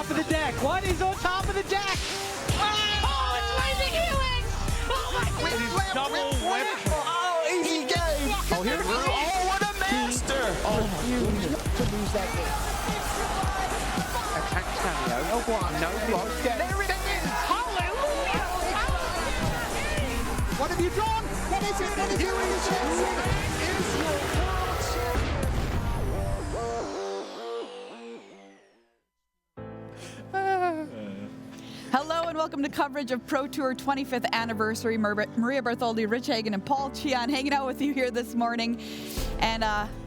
top of the deck? What is on top of the deck? Oh, it's lazy healing! Oh my goodness! Double whip. Oh, easy game. Oh, here it is. Oh, what a master. Oh, To lose that game. attack cameo. No block. No block. There it is. Hallelujah! What have you drawn? What is it? What is it? Hello and welcome to coverage of Pro Tour 25th anniversary. Maria Bartholdi, Rich Hagan, and Paul Chian hanging out with you here this morning. And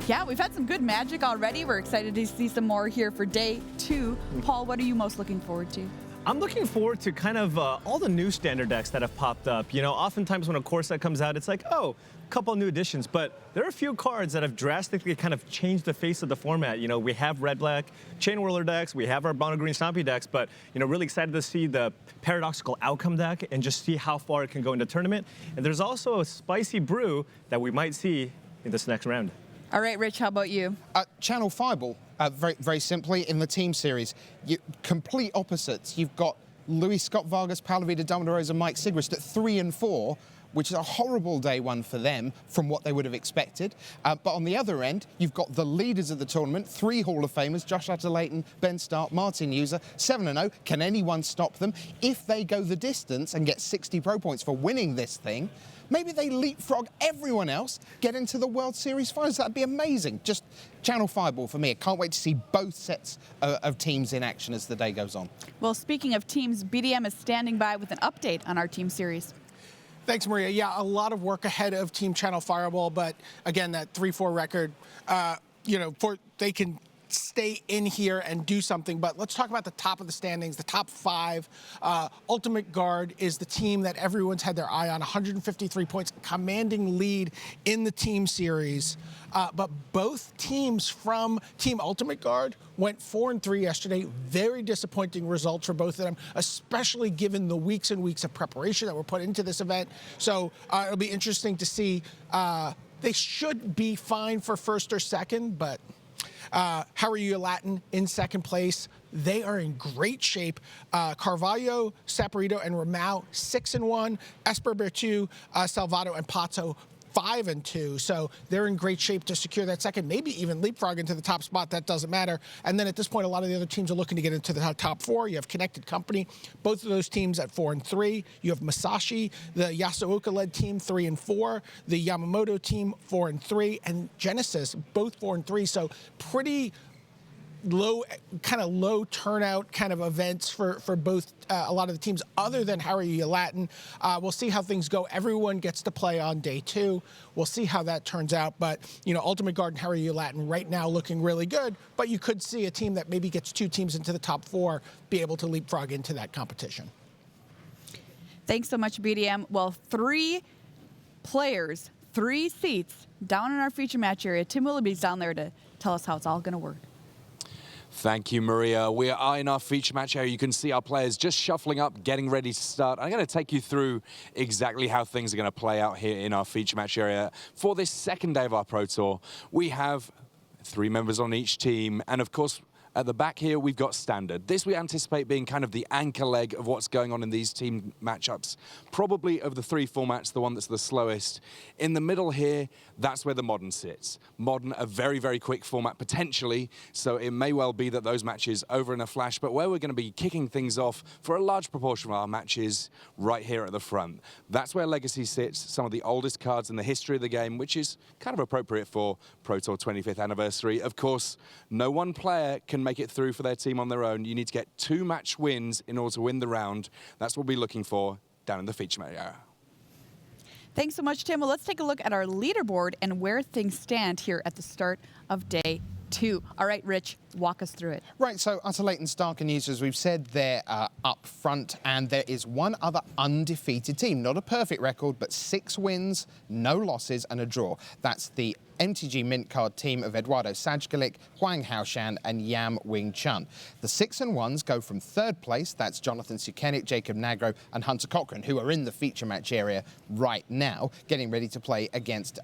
yeah, we've had some good magic already. We're excited to see some more here for day 2. Paul, what are you most looking forward to? I'm looking forward to kind of all the new standard decks that have popped up. You know, oftentimes when a core set comes out, it's like, oh, a couple new additions. But there are a few cards that have drastically kind of changed the face of the format. You know, we have red-black Chain Whirler decks, we have our mono-green Stompy decks, but, you know, really excited to see the Paradoxical Outcome deck and just see how far it can go into tournament. And there's also a spicy brew that we might see in this next round. All right, Rich, how about you? Channel Fireball, very simply, in the team series, complete opposites. You've got Luis Scott Vargas, Paulo Vida Dominguez, and Mike Sigrist at 3 and 4, which is a horrible day 1 for them from what they would have expected. But on the other end, you've got the leaders of the tournament, 3 Hall of Famers, Josh Utter-Leighton, Ben Stark, Martin User, 7-0. Can anyone stop them? If they go the distance and get 60 pro points for winning this thing, maybe they leapfrog everyone else, get into the World Series finals. That'd be amazing. Just Channel Fireball for me. I can't wait to see both sets of teams in action as the day goes on. Well, speaking of teams, BDM is standing by with an update on our team series. Thanks, Maria. Yeah, a lot of work ahead of Team Channel Fireball, but again, that 3-4 record, you know, they can stay in here and do something. But let's talk about the top of the standings, the top 5. Ultimate Guard is the team that everyone's had their eye on, 153 points, commanding lead in the team series. But both teams from Team Ultimate Guard went 4-3 yesterday. Very disappointing results for both of them, especially given the weeks and weeks of preparation that were put into this event. So it'll be interesting to see. They should be fine for first or second, but how are you, Latin, in second place? They are in great shape. Carvalho, Saporito, and Ramau, 6-1. Esper, Bertu, Salvato, and Pato, 5-2. So they're in great shape to secure that second, maybe even leapfrog into the top spot. That doesn't matter. And then at this point, a lot of the other teams are looking to get into the top 4. You have Connected Company, both of those teams at 4-3. You have Masashi, the Yasuoka-led team, 3-4. The Yamamoto team, 4-3. And Genesis, both 4-3. So pretty low turnout kind of events for both a lot of the teams other than Harry Latin. We'll see how things go. Everyone gets to play on day 2. We'll see how that turns out. But, you know, Ultimate Guard and Harry Latin right now looking really good. But you could see a team that maybe gets 2 teams into the top 4 be able to leapfrog into that competition. Thanks so much, BDM. Well, 3 players, 3 seats down in our feature match area. Tim Willoughby's down there to tell us how it's all going to work. Thank you, Maria. We are in our feature match area. You can see our players just shuffling up, getting ready to start. I'm going to take you through exactly how things are going to play out here in our feature match area. For this second day of our Pro Tour, we have 3 members on each team. And of course, at the back here, we've got Standard. This we anticipate being kind of the anchor leg of what's going on in these team matchups. Probably of the 3 formats, the one that's the slowest. In the middle here, that's where the Modern sits. Modern, a very, very quick format, potentially, so it may well be that those matches over in a flash, but where we're going to be kicking things off for a large proportion of our matches right here at the front. That's where Legacy sits, some of the oldest cards in the history of the game, which is kind of appropriate for Pro Tour 25th anniversary. Of course, no one player can make it through for their team on their own. You need to get 2 match wins in order to win the round. That's what we'll be looking for down in the feature match area. Thanks so much, Tim. Well, let's take a look at our leaderboard and where things stand here at the start of day 2. All right, Rich, walk us through it. Right, so Utter-Leighton, Stark, and User, as we've said, they're up front, and there is one other undefeated team. Not a perfect record, but 6 wins, no losses, and a draw. That's the MTG mint card team of Eduardo Sajgalik, Huang Haoshan, and Yam Wing Chun. The 6 and 1s go from third place, that's Jonathan Sukenik, Jacob Nagro, and Hunter Cochran, who are in the feature match area right now, getting ready to play against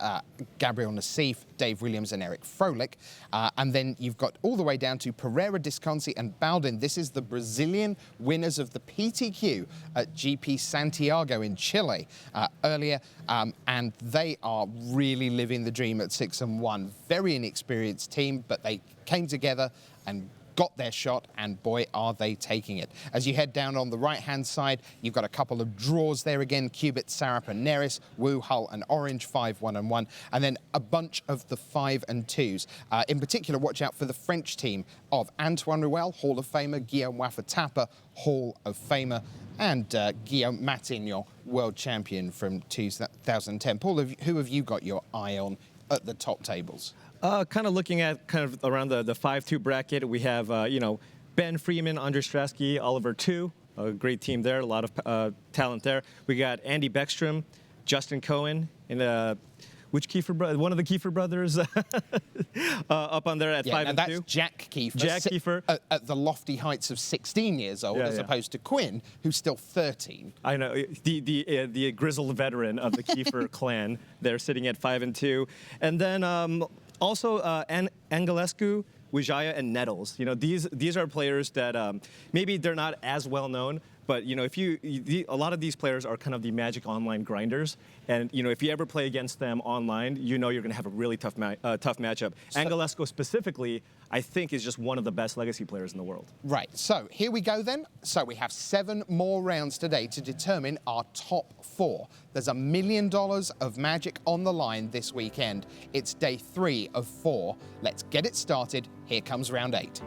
Gabriel Nassif, Dave Williams, and Eric Froehlich. And then you've got all the way down to Pereira, Disconti, and Baldin. This is the Brazilian winners of the PTQ at GP Santiago in Chile earlier, and they are really living the dream at 6 and 1. Very inexperienced team, but they came together and got their shot, and boy, are they taking it. As you head down on the right-hand side, you've got a couple of draws there again. Cubit, Sarap, and Neris, Wu, Hull, and Orange, 5, 1, and 1. And then a bunch of the 5 and 2s. In particular, watch out for the French team of Antoine Ruel, Hall of Famer, Guillaume Waffatapa, Hall of Famer, and Guillaume Matignon, world champion from 2010. Paul, who have you got your eye on at the top tables? Kind of looking at kind of around the 5-2 bracket, we have, Ben Freeman, Andre Strasky, Oliver Tu, a great team there, a lot of talent there. We got Andy Beckstrom, Justin Cohen, and which Kiefer brother? One of the Kiefer brothers up on there at 5 and 2. That's Jack Kiefer. Jack Kiefer. At the lofty heights of 16 years old, as opposed to Quinn, who's still 13. I know, the grizzled veteran of the Kiefer clan. They're sitting at 5 and 2. And then also Angelescu, Wijaya, and Nettles. These are players that maybe they're not as well known, but a lot of these players are kind of the Magic Online grinders, and if you ever play against them online, you're going to have a really tough matchup. Angelescu specifically, I think, is just one of the best legacy players in the world. Right. So here we go then. So we have 7 more rounds today to determine our top 4. There's $1 million of Magic on the line this weekend. It's day 3 of 4. Let's get it started. Here comes round 8.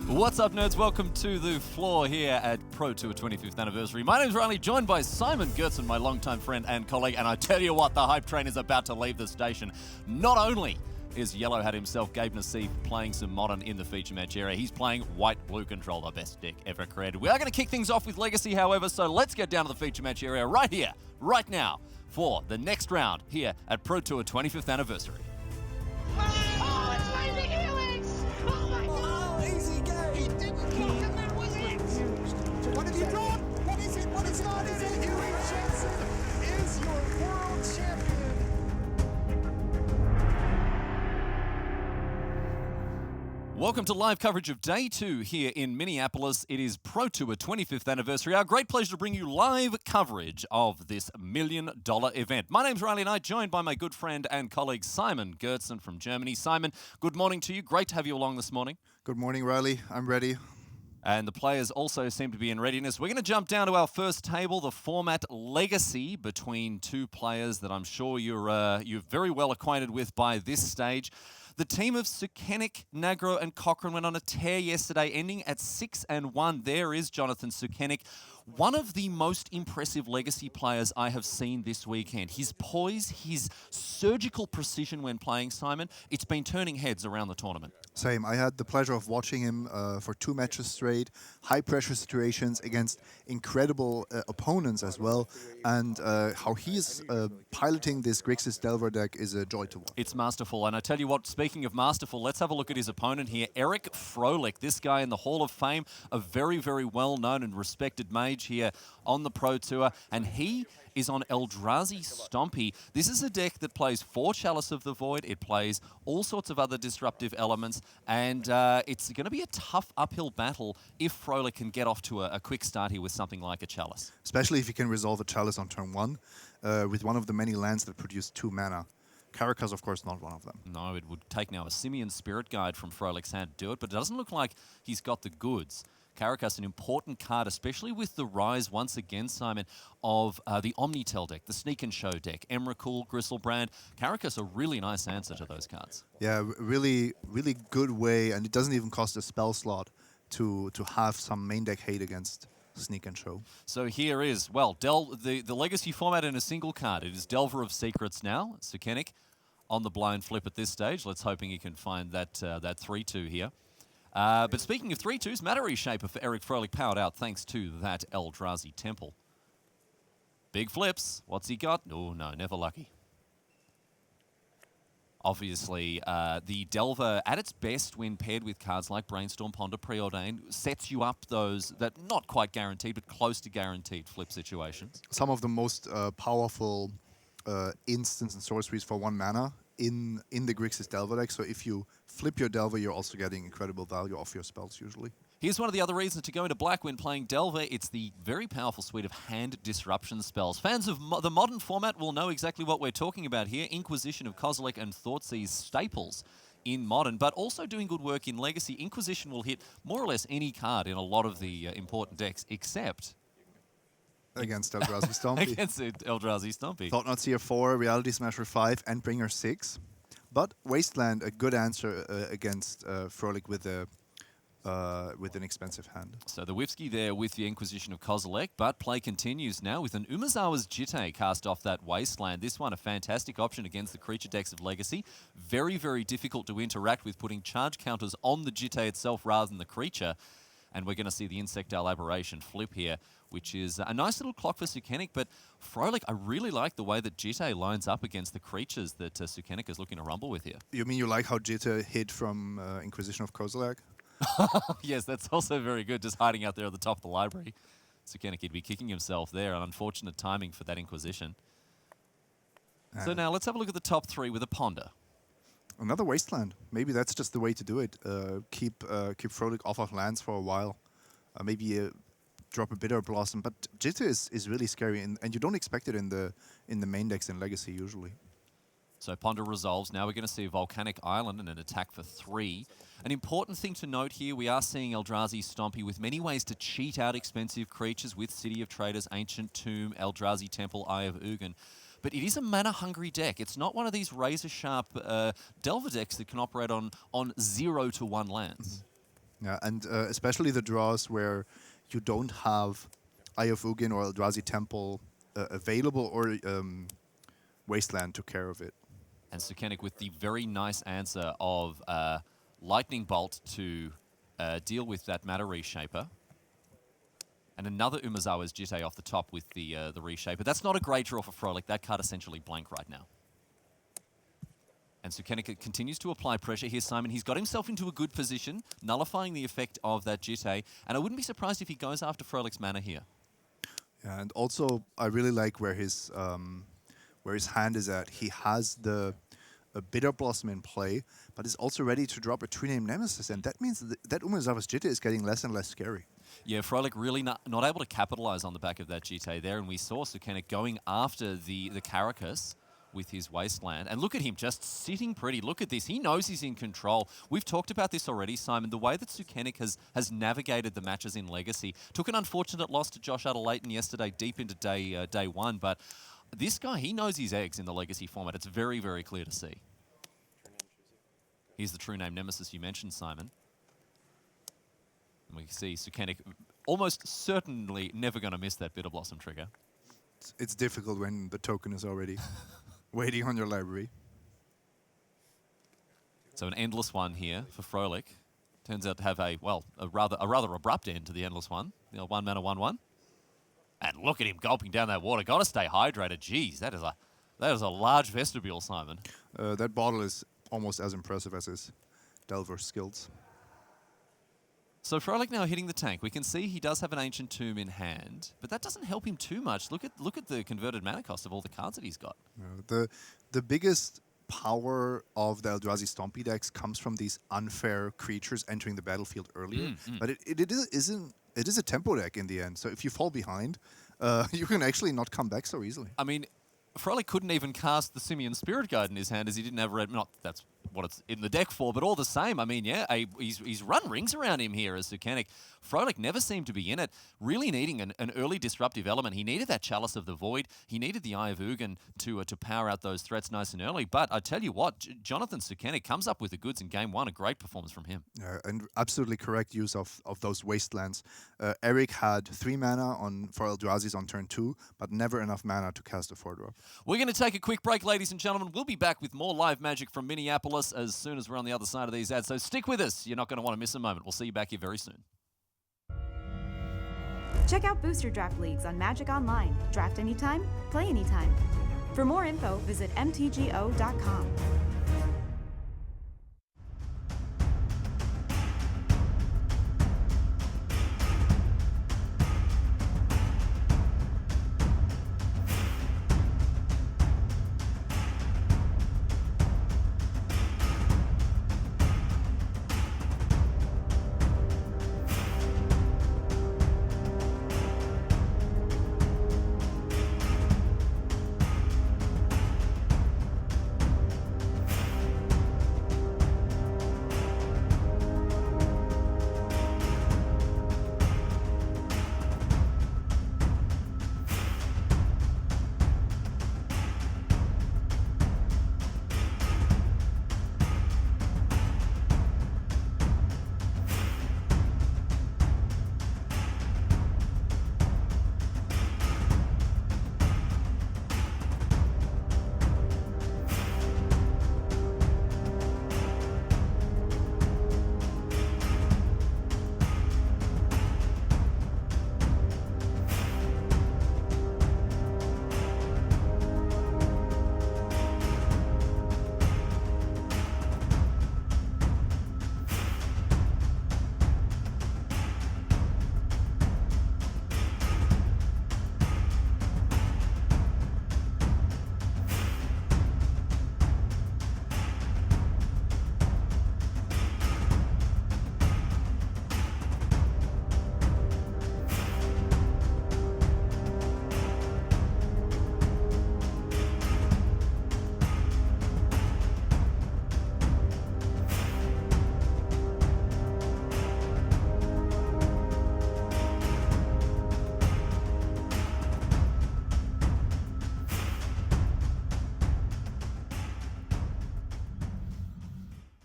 What's up, nerds? Welcome to the floor here at Pro Tour 25th Anniversary. My name's Riley, joined by Simon Gertzen, my longtime friend and colleague, and I tell you what, the hype train is about to leave the station. Not only is Yellow Hat himself, Gabe Nassif, playing some Modern in the feature match area, he's playing White-Blue Control, the best deck ever created. We are going to kick things off with Legacy, however, so let's get down to the feature match area right here, right now, for the next round here at Pro Tour 25th Anniversary. Oh, it's Lazy Helix! Oh my God! Easy game. He didn't block and that was it! What have you drawn? What is it? What is it? What is it? Huey Jensen is your world champion. Welcome to live coverage of Day 2 here in Minneapolis. It is Pro Tour 25th Anniversary. Our great pleasure to bring you live coverage of this $1 million event. My name's Riley Knight, joined by my good friend and colleague Simon Gertzen from Germany. Simon, good morning to you. Great to have you along this morning. Good morning, Riley. I'm ready. And the players also seem to be in readiness. We're going to jump down to our first table, the format Legacy, between 2 players that I'm sure you're very well acquainted with by this stage. The team of Sukenik, Nagro, and Cochran went on a tear yesterday, ending at 6 and 1. There is Jonathan Sukenik, one of the most impressive Legacy players I have seen this weekend. His poise, his surgical precision when playing, Simon, it's been turning heads around the tournament. Same. I had the pleasure of watching him for 2 matches straight, high-pressure situations against incredible opponents as well, and how he's piloting this Grixis Delver deck is a joy to watch. It's masterful, and I tell you what, speaking of masterful, let's have a look at his opponent here, Eric Froelich, this guy in the Hall of Fame, a very, very well-known and respected mage here on the Pro Tour, and he is on Eldrazi Stompy. This is a deck that plays 4 Chalice of the Void. It plays all sorts of other disruptive elements, and it's going to be a tough uphill battle if Froelich can get off to a quick start here with something like a Chalice. Especially if he can resolve a Chalice on turn 1 with one of the many lands that produce 2 mana. Karakas, of course, not one of them. No, it would take now a Simian Spirit Guide from Froelich's hand to do it, but it doesn't look like he's got the goods. Karakas, an important card, especially with the rise, once again, Simon, of the Omnitel deck, the Sneak and Show deck, Emrakul, Gristlebrand. Karakas, a really nice answer to those cards. Yeah, really, really good way, and it doesn't even cost a spell slot to have some main deck hate against Sneak and Show. So here is, well, the Legacy format in a single card. It is Delver of Secrets now, Sukenik, on the blind flip at this stage. Let's hoping he can find that 3-2 here. But speaking of 3-2s, Matter Reshaper for Eric Froelich powered out thanks to that Eldrazi Temple. Big flips. What's he got? Oh, no, never lucky. Obviously, the Delver, at its best, when paired with cards like Brainstorm, Ponder, Preordained, sets you up those that not quite guaranteed, but close to guaranteed flip situations. Some of the most powerful instants and sorceries for 1 mana in the Grixis Delver deck. So if you flip your Delver, you're also getting incredible value off your spells usually. Here's one of the other reasons to go into black when playing Delver. It's the very powerful suite of hand disruption spells. Fans of the modern format will know exactly what we're talking about here. Inquisition of Kozilek and Thoughtseize staples in Modern, but also doing good work in Legacy. Inquisition will hit more or less any card in a lot of the important decks, except... Against Eldrazi Stompy. Against Eldrazi Stompy. Thought-Knot Seer 4, Reality Smasher 5, and Bringer 6. But Wasteland, a good answer against Froelich with an expensive hand. So the Whipsky there with the Inquisition of Kozilek, but play continues now with an Umezawa's Jitte cast off that Wasteland. This one a fantastic option against the creature decks of Legacy. Very, very difficult to interact with, putting charge counters on the Jitte itself rather than the creature. And we're going to see the Insectile Aberration flip here, which is a nice little clock for Sukenik. But Froelich, I really like the way that Jitte lines up against the creatures that Sukenik is looking to rumble with here. You mean you like how Jitte hid from Inquisition of Kozilek? Yes, that's also very good, just hiding out there at the top of the library. Sukenik, he'd be kicking himself there. An unfortunate timing for that Inquisition. So now let's have a look at the top 3 with a Ponder. Another Wasteland. Maybe that's just the way to do it. Keep Froelich off of lands for a while. Maybe drop a Bitter Blossom. But Jitte is really scary, and you don't expect it in the main decks in Legacy usually. So Ponder resolves. Now we're going to see a Volcanic Island and an attack for 3. An important thing to note here, we are seeing Eldrazi Stompy with many ways to cheat out expensive creatures with City of Traders, Ancient Tomb, Eldrazi Temple, Eye of Ugin. But it is a mana-hungry deck. It's not one of these razor-sharp Delver decks that can operate on 0 to 1 lands. Yeah, and especially the draws where you don't have Eye of Ugin or Eldrazi Temple available, or Wasteland took care of it. And Sukenik with the very nice answer of Lightning Bolt to deal with that Matter Reshaper. And another Umezawa's Jitte off the top with the Reshaper. That's not a great draw for Froelich. That card essentially blank right now. And Sukenik continues to apply pressure here, Simon. He's got himself into a good position, nullifying the effect of that Jitte. And I wouldn't be surprised if he goes after Froelich's mana here. Yeah, and also I really like where his hand is at. He has a Bitter Blossom in play, but is also ready to drop a Tree-Name Nemesis, and that means that Umezawa's Jitte is getting less and less scary. Yeah, Froelich really not able to capitalize on the back of that Jitte there, and we saw Sukenik going after the Caracas with his Wasteland. And look at him just sitting pretty. Look at this. He knows he's in control. We've talked about this already, Simon. The way that Sukenik has navigated the matches in Legacy. Took an unfortunate loss to Josh Adelaton yesterday deep into day 1, but this guy, he knows his eggs in the Legacy format. It's very, very clear to see. Here's the True Name Nemesis you mentioned, Simon. And we can see Sukenik almost certainly never going to miss that Bitter Blossom trigger. It's difficult when the token is already waiting on your library. So an endless one here for Froelich. Turns out to have a rather abrupt end to the endless one. You know, 1 mana, 1/1. And look at him gulping down that water. Got to stay hydrated. Jeez, that is a large vestibule, Simon. That bottle is almost as impressive as his Delver skills. So Froelich now hitting the tank. We can see he does have an Ancient Tomb in hand, but that doesn't help him too much. Look at the converted mana cost of all the cards that he's got. The biggest power of the Eldrazi Stompy decks comes from these unfair creatures entering the battlefield earlier. But it is a tempo deck in the end. So if you fall behind, you can actually not come back so easily. I mean, Froelich couldn't even cast the Simian Spirit Guide in his hand as he didn't have red. Not that's what it's in the deck for, but all the same, I mean, yeah, he's run rings around him here as Sukenik. Froelich never seemed to be in it, really needing an early disruptive element. He needed that Chalice of the Void. He needed the Eye of Ugin to power out those threats nice and early. But I tell you what, Jonathan Sukenik comes up with the goods in game 1. A great performance from him. And absolutely correct use of those Wastelands. Eric had 3 mana for Eldrazi's on turn 2, but never enough mana to cast a 4-drop. We're going to take a quick break, ladies and gentlemen. We'll be back with more live magic from Minneapolis as soon as we're on the other side of these ads. So stick with us. You're not going to want to miss a moment. We'll see you back here very soon. Check out Booster Draft Leagues on Magic Online. Draft anytime, play anytime. For more info, visit mtgo.com.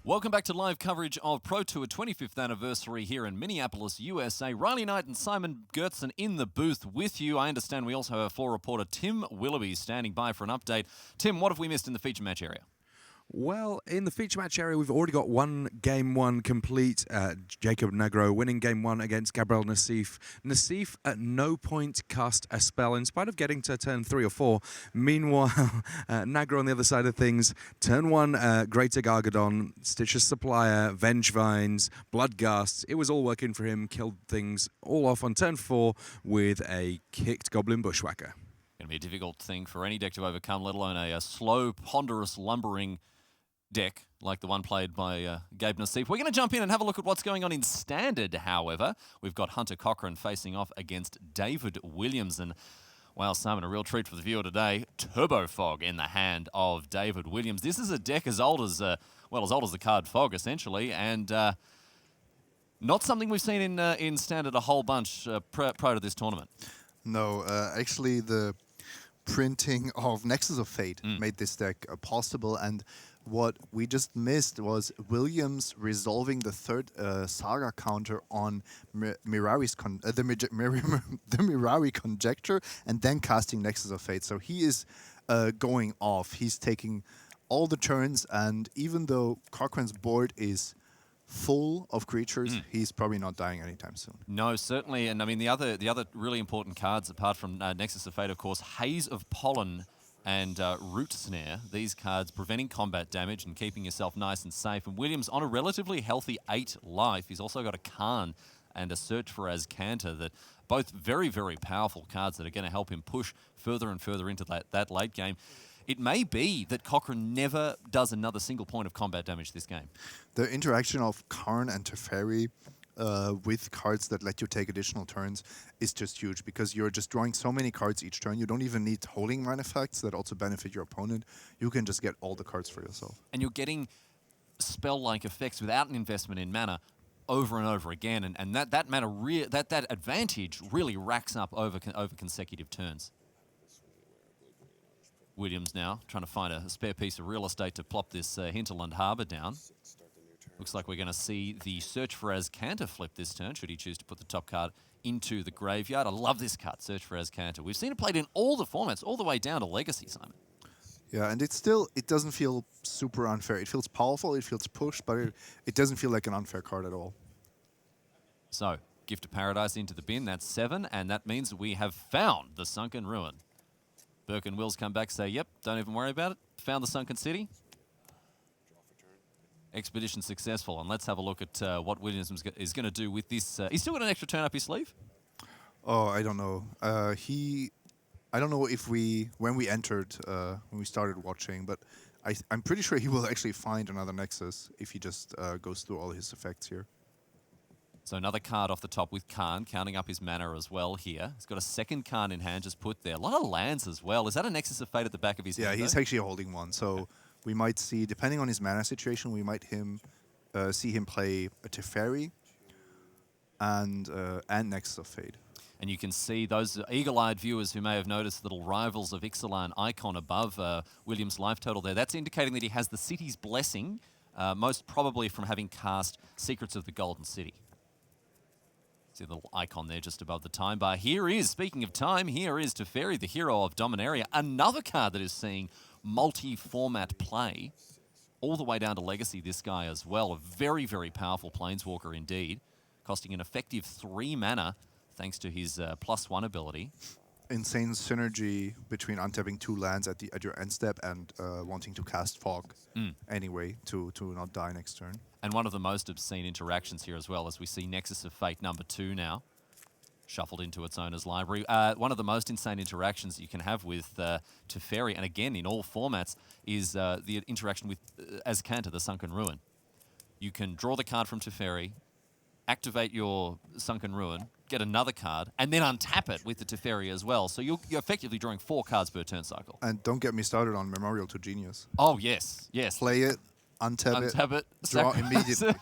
Welcome back to live coverage of Pro Tour 25th anniversary here in Minneapolis, USA. Riley Knight and Simon Gertzen in the booth with you. I understand we also have our floor reporter Tim Willoughby standing by for an update. Tim, what have we missed in the feature match area? Well, in the feature match area, we've already got game one complete. Jacob Nagro winning game one against Gabriel Nassif. Nassif at no point cast a spell in spite of getting to turn 3 or 4. Meanwhile, Nagro on the other side of things, turn 1, Greater Gargadon, Stitcher's Supplier, Venge Vines, Bloodghasts. It was all working for him, killed things all off on turn 4 with a kicked Goblin Bushwhacker. Going to be a difficult thing for any deck to overcome, let alone a slow, ponderous, lumbering deck like the one played by Gabe Nassif. We're going to jump in and have a look at what's going on in Standard, however. We've got Hunter Cochran facing off against David Williams. And, wow, Simon, a real treat for the viewer today. Turbo Fog in the hand of David Williams. This is a deck as old as, as old as the card Fog, essentially, and not something we've seen in Standard a whole bunch prior to this tournament. No, actually the printing of Nexus of Fate made this deck possible, and what we just missed was Williams resolving the third Saga counter on Mirari's the Mirari Conjecture and then casting Nexus of Fate. So he is going off. He's taking all the turns, and even though Cochran's board is full of creatures, he's probably not dying anytime soon. No, certainly. And I mean, the other really important cards, apart from Nexus of Fate, of course, Haze of Pollen and Root Snare. These cards preventing combat damage and keeping yourself nice and safe. And Williams on a relatively healthy 8 life. He's also got a Khan and a Search for Azcanta, that both very, very powerful cards that are going to help him push further and further into that late game. It may be that Cochran never does another single point of combat damage this game. The interaction of Karn and Teferi with cards that let you take additional turns is just huge, because you're just drawing so many cards each turn. You don't even need holding mana effects that also benefit your opponent. You can just get all the cards for yourself. And you're getting spell-like effects without an investment in mana over and over again, and that mana that advantage really racks up over consecutive turns. Williams now trying to find a spare piece of real estate to plop this Hinterland Harbour down. Looks like we're going to see the Search for Azcanta flip this turn, should he choose to put the top card into the graveyard. I love this card, Search for Azcanta. We've seen it played in all the formats, all the way down to Legacy, Simon. Yeah, and it doesn't feel super unfair. It feels powerful, it feels pushed, but it doesn't feel like an unfair card at all. So, Gift of Paradise into the bin. That's 7, and that means we have found the Sunken Ruin. Burke and Wills come back, say, yep, don't even worry about it. Found the Sunken City. Expedition successful, and let's have a look at what Williams is going to do with this. He's still got an extra turn up his sleeve? Oh, I don't know. I don't know if when we entered, when we started watching, but I'm pretty sure he will actually find another Nexus if he just goes through all his effects here. So another card off the top with Khan, counting up his mana as well here. He's got a second Khan in hand just put there. A lot of lands as well. Is that a Nexus of Fate at the back of his hand? Yeah, he's actually holding one. So we might see, depending on his mana situation, we might see him play a Teferi and Nexus of Fate. And you can see those eagle-eyed viewers who may have noticed little Rivals of Ixalan icon above Williams' life total there. That's indicating that he has the City's Blessing, most probably from having cast Secrets of the Golden City. See the little icon there just above the time bar. Here is, speaking of time, here is Teferi, the hero of Dominaria. Another card that is seeing multi-format play all the way down to Legacy, this guy as well. A very, very powerful Planeswalker indeed, costing an effective 3 mana thanks to his +1 ability. Insane synergy between untapping 2 lands at your end step and wanting to cast Fog anyway to not die next turn. And one of the most obscene interactions here as well, as we see Nexus of Fate #2 now, shuffled into its owner's library. One of the most insane interactions you can have with Teferi, and again in all formats, is the interaction with Azcanta, the Sunken Ruin. You can draw the card from Teferi, activate your Sunken Ruin, get another card, and then untap it with the Teferi as well. So you're effectively drawing 4 cards per turn cycle. And don't get me started on Memorial to Genius. Oh, yes, yes. Play it, untap it, draw immediately.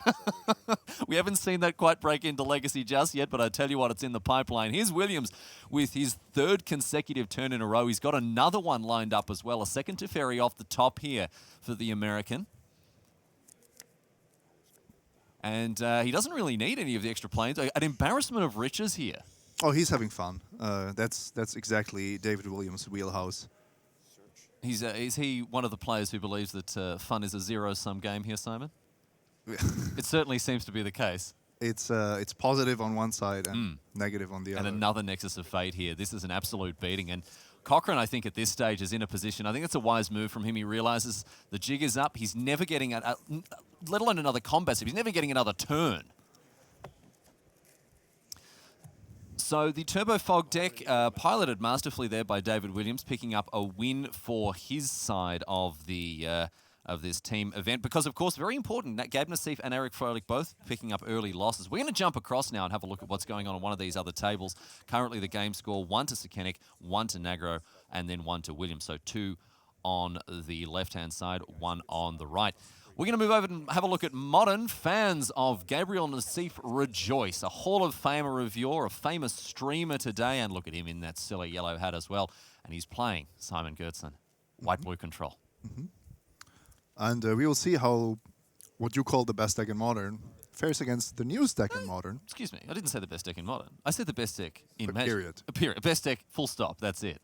We haven't seen that quite break into Legacy just yet, but I tell you what, it's in the pipeline. Here's Williams with his 3rd consecutive turn in a row. He's got another one lined up as well, a second Teferi off the top here for the American. And he doesn't really need any of the extra planes. An embarrassment of riches here. Oh, he's having fun. That's exactly David Williams' wheelhouse. Is he one of the players who believes that fun is a zero-sum game here, Simon? It certainly seems to be the case. It's positive on one side and negative on the other. And another Nexus of Fate here. This is an absolute beating. And Cochran, I think, at this stage is in a position, I think it's a wise move from him. He realizes the jig is up. He's never getting, let alone another combat, he's never getting another turn. So the Turbo Fog deck, piloted masterfully there by David Williams, picking up a win for his side of the of this team event. Because, of course, very important, Gabe Nassif and Eric Froelich both picking up early losses. We're going to jump across now and have a look at what's going on one of these other tables. Currently, the game score, 1 to Sukenik, 1 to Nagro, and then 1 to Williams. So 2 on the left-hand side, 1 on the right. We're going to move over and have a look at Modern. Fans of Gabriel Nassif rejoice. A Hall of Famer reviewer, a famous streamer today, and look at him in that silly yellow hat as well. And he's playing Simon Gertzen, white-blue control. And we will see how what you call the best deck in Modern fares against the newest deck in Modern. Excuse me, I didn't say the best deck in Modern. I said the best deck in Magic. Period. Period. Best deck, full stop, that's it.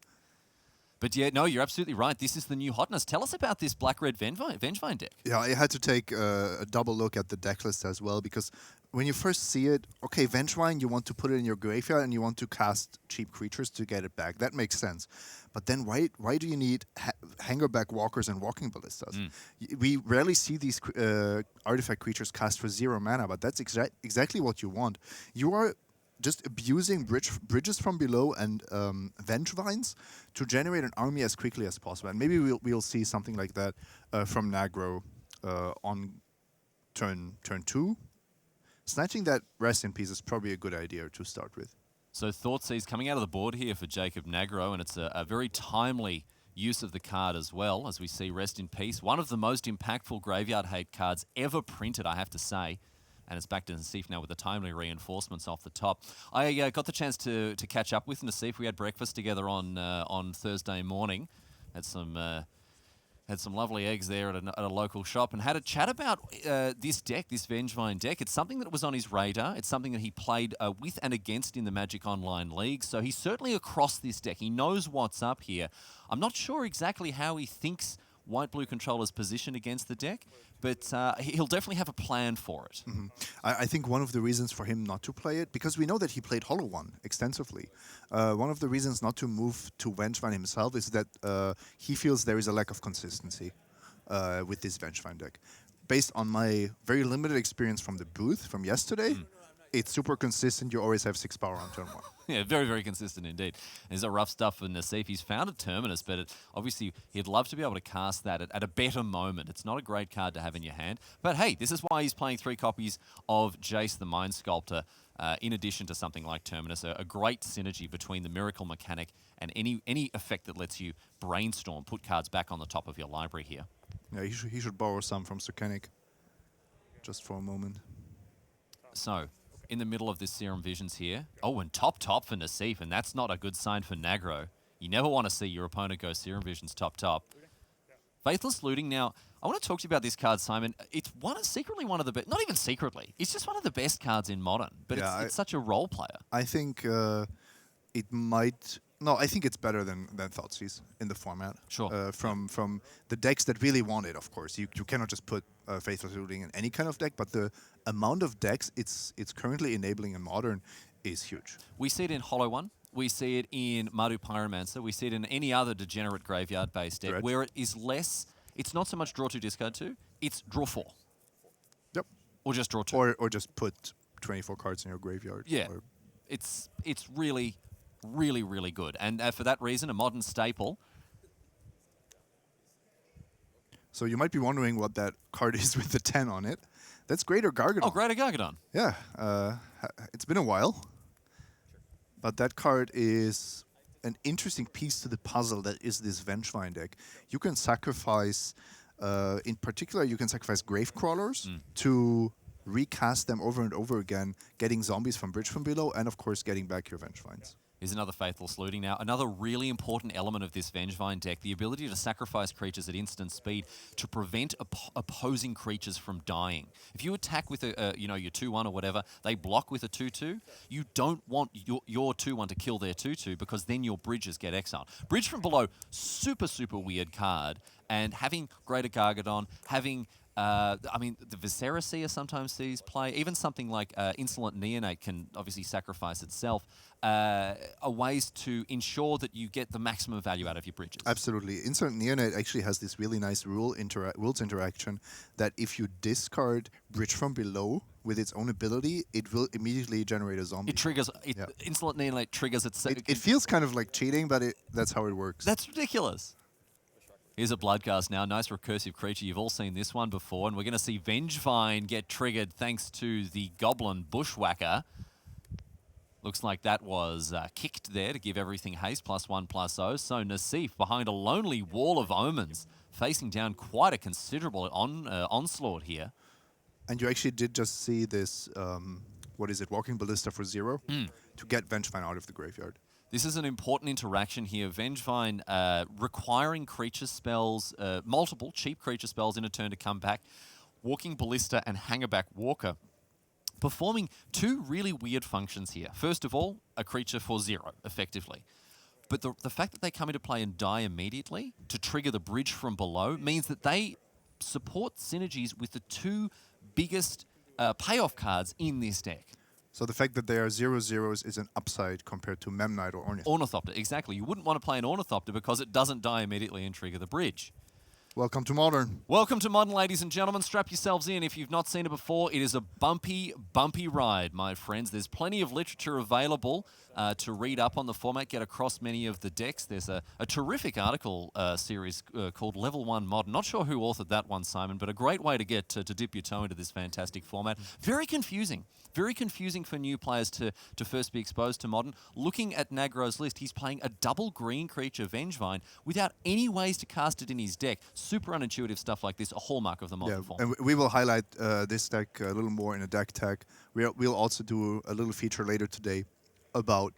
But yeah, no, you're absolutely right. This is the new hotness. Tell us about this Black-Red Vengevine deck. Yeah, I had to take a double look at the deck list as well, because when you first see it, okay, Vengevine, you want to put it in your graveyard and you want to cast cheap creatures to get it back. That makes sense. But then why do you need Hangerback Walkers and Walking Ballistas? We rarely see these artifact creatures cast for 0 mana, but that's exactly what you want. You are just abusing bridges from below and Vengevines to generate an army as quickly as possible. And maybe we'll see something like that from Nagro on turn 2. Snatching that Rest in Peace is probably a good idea to start with. So Thoughtseize coming out of the board here for Jacob Nagro, and it's a very timely use of the card as well, as we see Rest in Peace. One of the most impactful graveyard hate cards ever printed, I have to say. And it's back to Nassif now with the timely reinforcements off the top. I got the chance to catch up with Nassif. We had breakfast together on Thursday morning. Had some lovely eggs there at a local shop and had a chat about this deck, this Vengevine deck. It's something that was on his radar. It's something that he played with and against in the Magic Online League. So he's certainly across this deck. He knows what's up here. I'm not sure exactly how he thinks white-blue controller's position against the deck, but he'll definitely have a plan for it. I think one of the reasons for him not to play it, because we know that he played Hollow One extensively, one of the reasons not to move to Vengevine himself is that he feels there is a lack of consistency with this Vengevine deck. Based on my very limited experience from the booth from yesterday, it's super consistent. You always have 6 power on turn 1. Yeah, very, very consistent indeed. There's a rough stuff for Nassif. He's found a Terminus, but obviously he'd love to be able to cast that at a better moment. It's not a great card to have in your hand. But hey, this is why he's playing 3 copies of Jace the Mind Sculptor, in addition to something like Terminus, a great synergy between the Miracle mechanic and any effect that lets you brainstorm, put cards back on the top of your library here. Yeah, he should borrow some from Sukenik, just for a moment. So, in the middle of this Serum Visions here. Oh, and top for Nassif, and that's not a good sign for Nagro. You never want to see your opponent go Serum Visions top. Faithless Looting. Now, I want to talk to you about this card, Simon. It's secretly one of the best, not even secretly, it's just one of the best cards in Modern, but yeah, it's such a role player. I think it might... No, I think it's better than Thoughtseize in the format. Sure. From the decks that really want it, of course. You cannot just put Faithless Looting in any kind of deck, but the amount of decks it's currently enabling in Modern is huge. We see it in Hollow One. We see it in Mardu Pyromancer. We see it in any other degenerate graveyard-based deck where it is less... It's not so much draw 2, discard 2. It's draw 4. Yep. Or just draw 2. Or just put 24 cards in your graveyard. Yeah. It's really... really good. And for that reason, a Modern staple. So you might be wondering what that card is with the 10 on it. That's Greater Gargadon. Oh, Greater Gargadon. Yeah. It's been a while. But that card is an interesting piece to the puzzle that is this Vengevine deck. You can sacrifice, in particular, you can sacrifice Gravecrawlers to recast them over and over again, getting zombies from Bridge from Below, and of course getting back your Vengevines. Here's another Faithless Looting now. Another really important element of this Vengevine deck, the ability to sacrifice creatures at instant speed to prevent opposing creatures from dying. If you attack with your 2/1 or whatever, they block with a 2/2, you don't want your 2/1 to kill their 2/2 because then your bridges get exiled. Bridge from Below, super weird card, and having Greater Gargadon, having... the Viscera sometimes sees play. Even something like Insolent Neonate can obviously sacrifice itself. Are ways to ensure that you get the maximum value out of your bridges. Absolutely. Insolent Neonate actually has this really nice rules interaction that if you discard Bridge from Below with its own ability, it will immediately generate a zombie. It triggers... Insolent Neonate triggers itself. It feels kind of like cheating, but that's how it works. That's ridiculous. Here's a Bloodcast now, nice recursive creature. You've all seen this one before, and we're going to see Vengevine get triggered thanks to the Goblin Bushwhacker. Looks like that was kicked there to give everything haste, +1/+0. So Nassif behind a lonely wall of omens, facing down quite a considerable onslaught here. And you actually did just see this, Walking Ballista for 0 to get Vengevine out of the graveyard. This is an important interaction here. Vengevine requiring creature spells, multiple cheap creature spells in a turn to come back. Walking Ballista and Hangerback Walker performing 2 really weird functions here. First of all, a creature for 0, effectively. But the fact that they come into play and die immediately to trigger the Bridge from Below means that they support synergies with the 2 biggest payoff cards in this deck. So the fact that they are 0/0s is an upside compared to Memnite or Ornithopter. Ornithopter, exactly. You wouldn't want to play an Ornithopter because it doesn't die immediately and trigger the bridge. Welcome to Modern. Welcome to Modern, ladies and gentlemen. Strap yourselves in. If you've not seen it before, it is a bumpy ride, my friends. There's plenty of literature available to read up on the format, get across many of the decks. There's a terrific article series called Level 1 Modern. Not sure who authored that one, Simon, but a great way to get to dip your toe into this fantastic format. Very confusing. Very confusing for new players to first be exposed to Modern. Looking at Nagro's list, he's playing a double green creature Vengevine without any ways to cast it in his deck. Super unintuitive stuff like this, a hallmark of the Modern format. And we will highlight this deck a little more in a deck tag. We'll also do a little feature later today about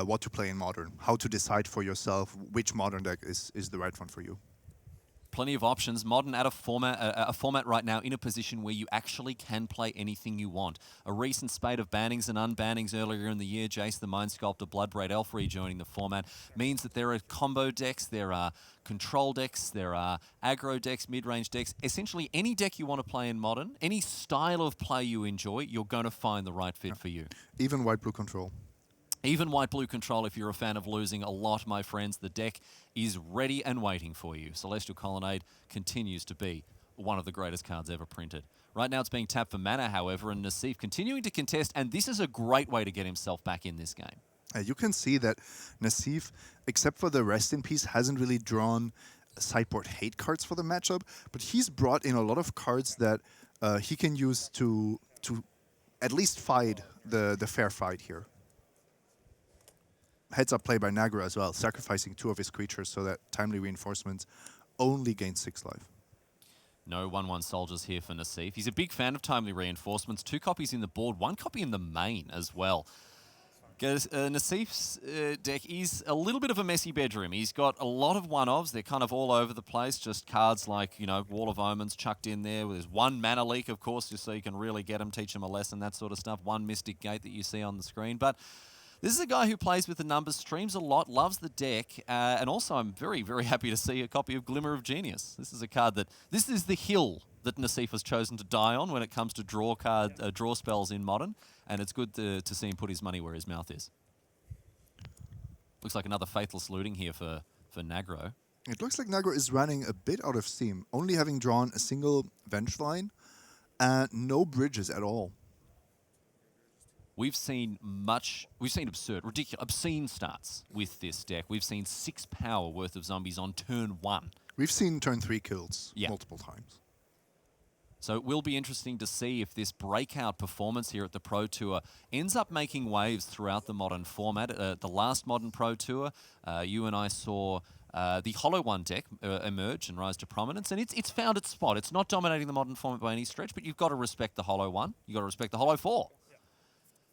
what to play in Modern, how to decide for yourself which Modern deck is the right one for you. Plenty of options. Modern at a format right now in a position where you actually can play anything you want. A recent spate of bannings and unbannings earlier in the year, Jace the Mind Sculptor, Bloodbraid Elf rejoining the format, means that there are combo decks, there are control decks, there are aggro decks, mid-range decks. Essentially any deck you want to play in Modern, any style of play you enjoy, you're going to find the right fit for you. Even white-blue control. Even white-blue control, if you're a fan of losing a lot, my friends, the deck is ready and waiting for you. Celestial Colonnade continues to be one of the greatest cards ever printed. Right now it's being tapped for mana, however, and Nassif continuing to contest, and this is a great way to get himself back in this game. You can see that Nassif, except for the Rest in Peace, hasn't really drawn sideboard hate cards for the matchup, but he's brought in a lot of cards that he can use to at least fight the fair fight here. Heads up play by Nagro as well, sacrificing 2 of his creatures so that Timely Reinforcements only gain 6 life. No 1/1 soldiers here for Nassif. He's a big fan of Timely Reinforcements. 2 copies in the board, 1 copy in the main as well. Nassif's deck is a little bit of a messy bedroom. He's got a lot of one-ofs. They're kind of all over the place. Just cards like, you know, Wall of Omens chucked in there. There's 1 Mana Leak, of course, just so you can really get him, teach him a lesson, that sort of stuff. 1 Mystic Gate that you see on the screen. But this is a guy who plays with the numbers, streams a lot, loves the deck, and also I'm very, very happy to see a copy of Glimmer of Genius. This is a card that, this is the hill that Nassif has chosen to die on when it comes to draw spells in Modern, and it's good to see him put his money where his mouth is. Looks like another Faithless Looting here for Nagro. It looks like Nagro is running a bit out of steam, only having drawn a single Vengevine and no bridges at all. We've seen absurd, ridiculous, obscene starts with this deck. We've seen 6 power worth of zombies on turn 1. We've seen turn 3 kills multiple times. So it will be interesting to see if this breakout performance here at the Pro Tour ends up making waves throughout the Modern format. The last Modern Pro Tour, you and I saw the Hollow One deck emerge and rise to prominence, and it's found its spot. It's not dominating the Modern format by any stretch, but you've got to respect the Hollow One. You've got to respect the Hollow 4.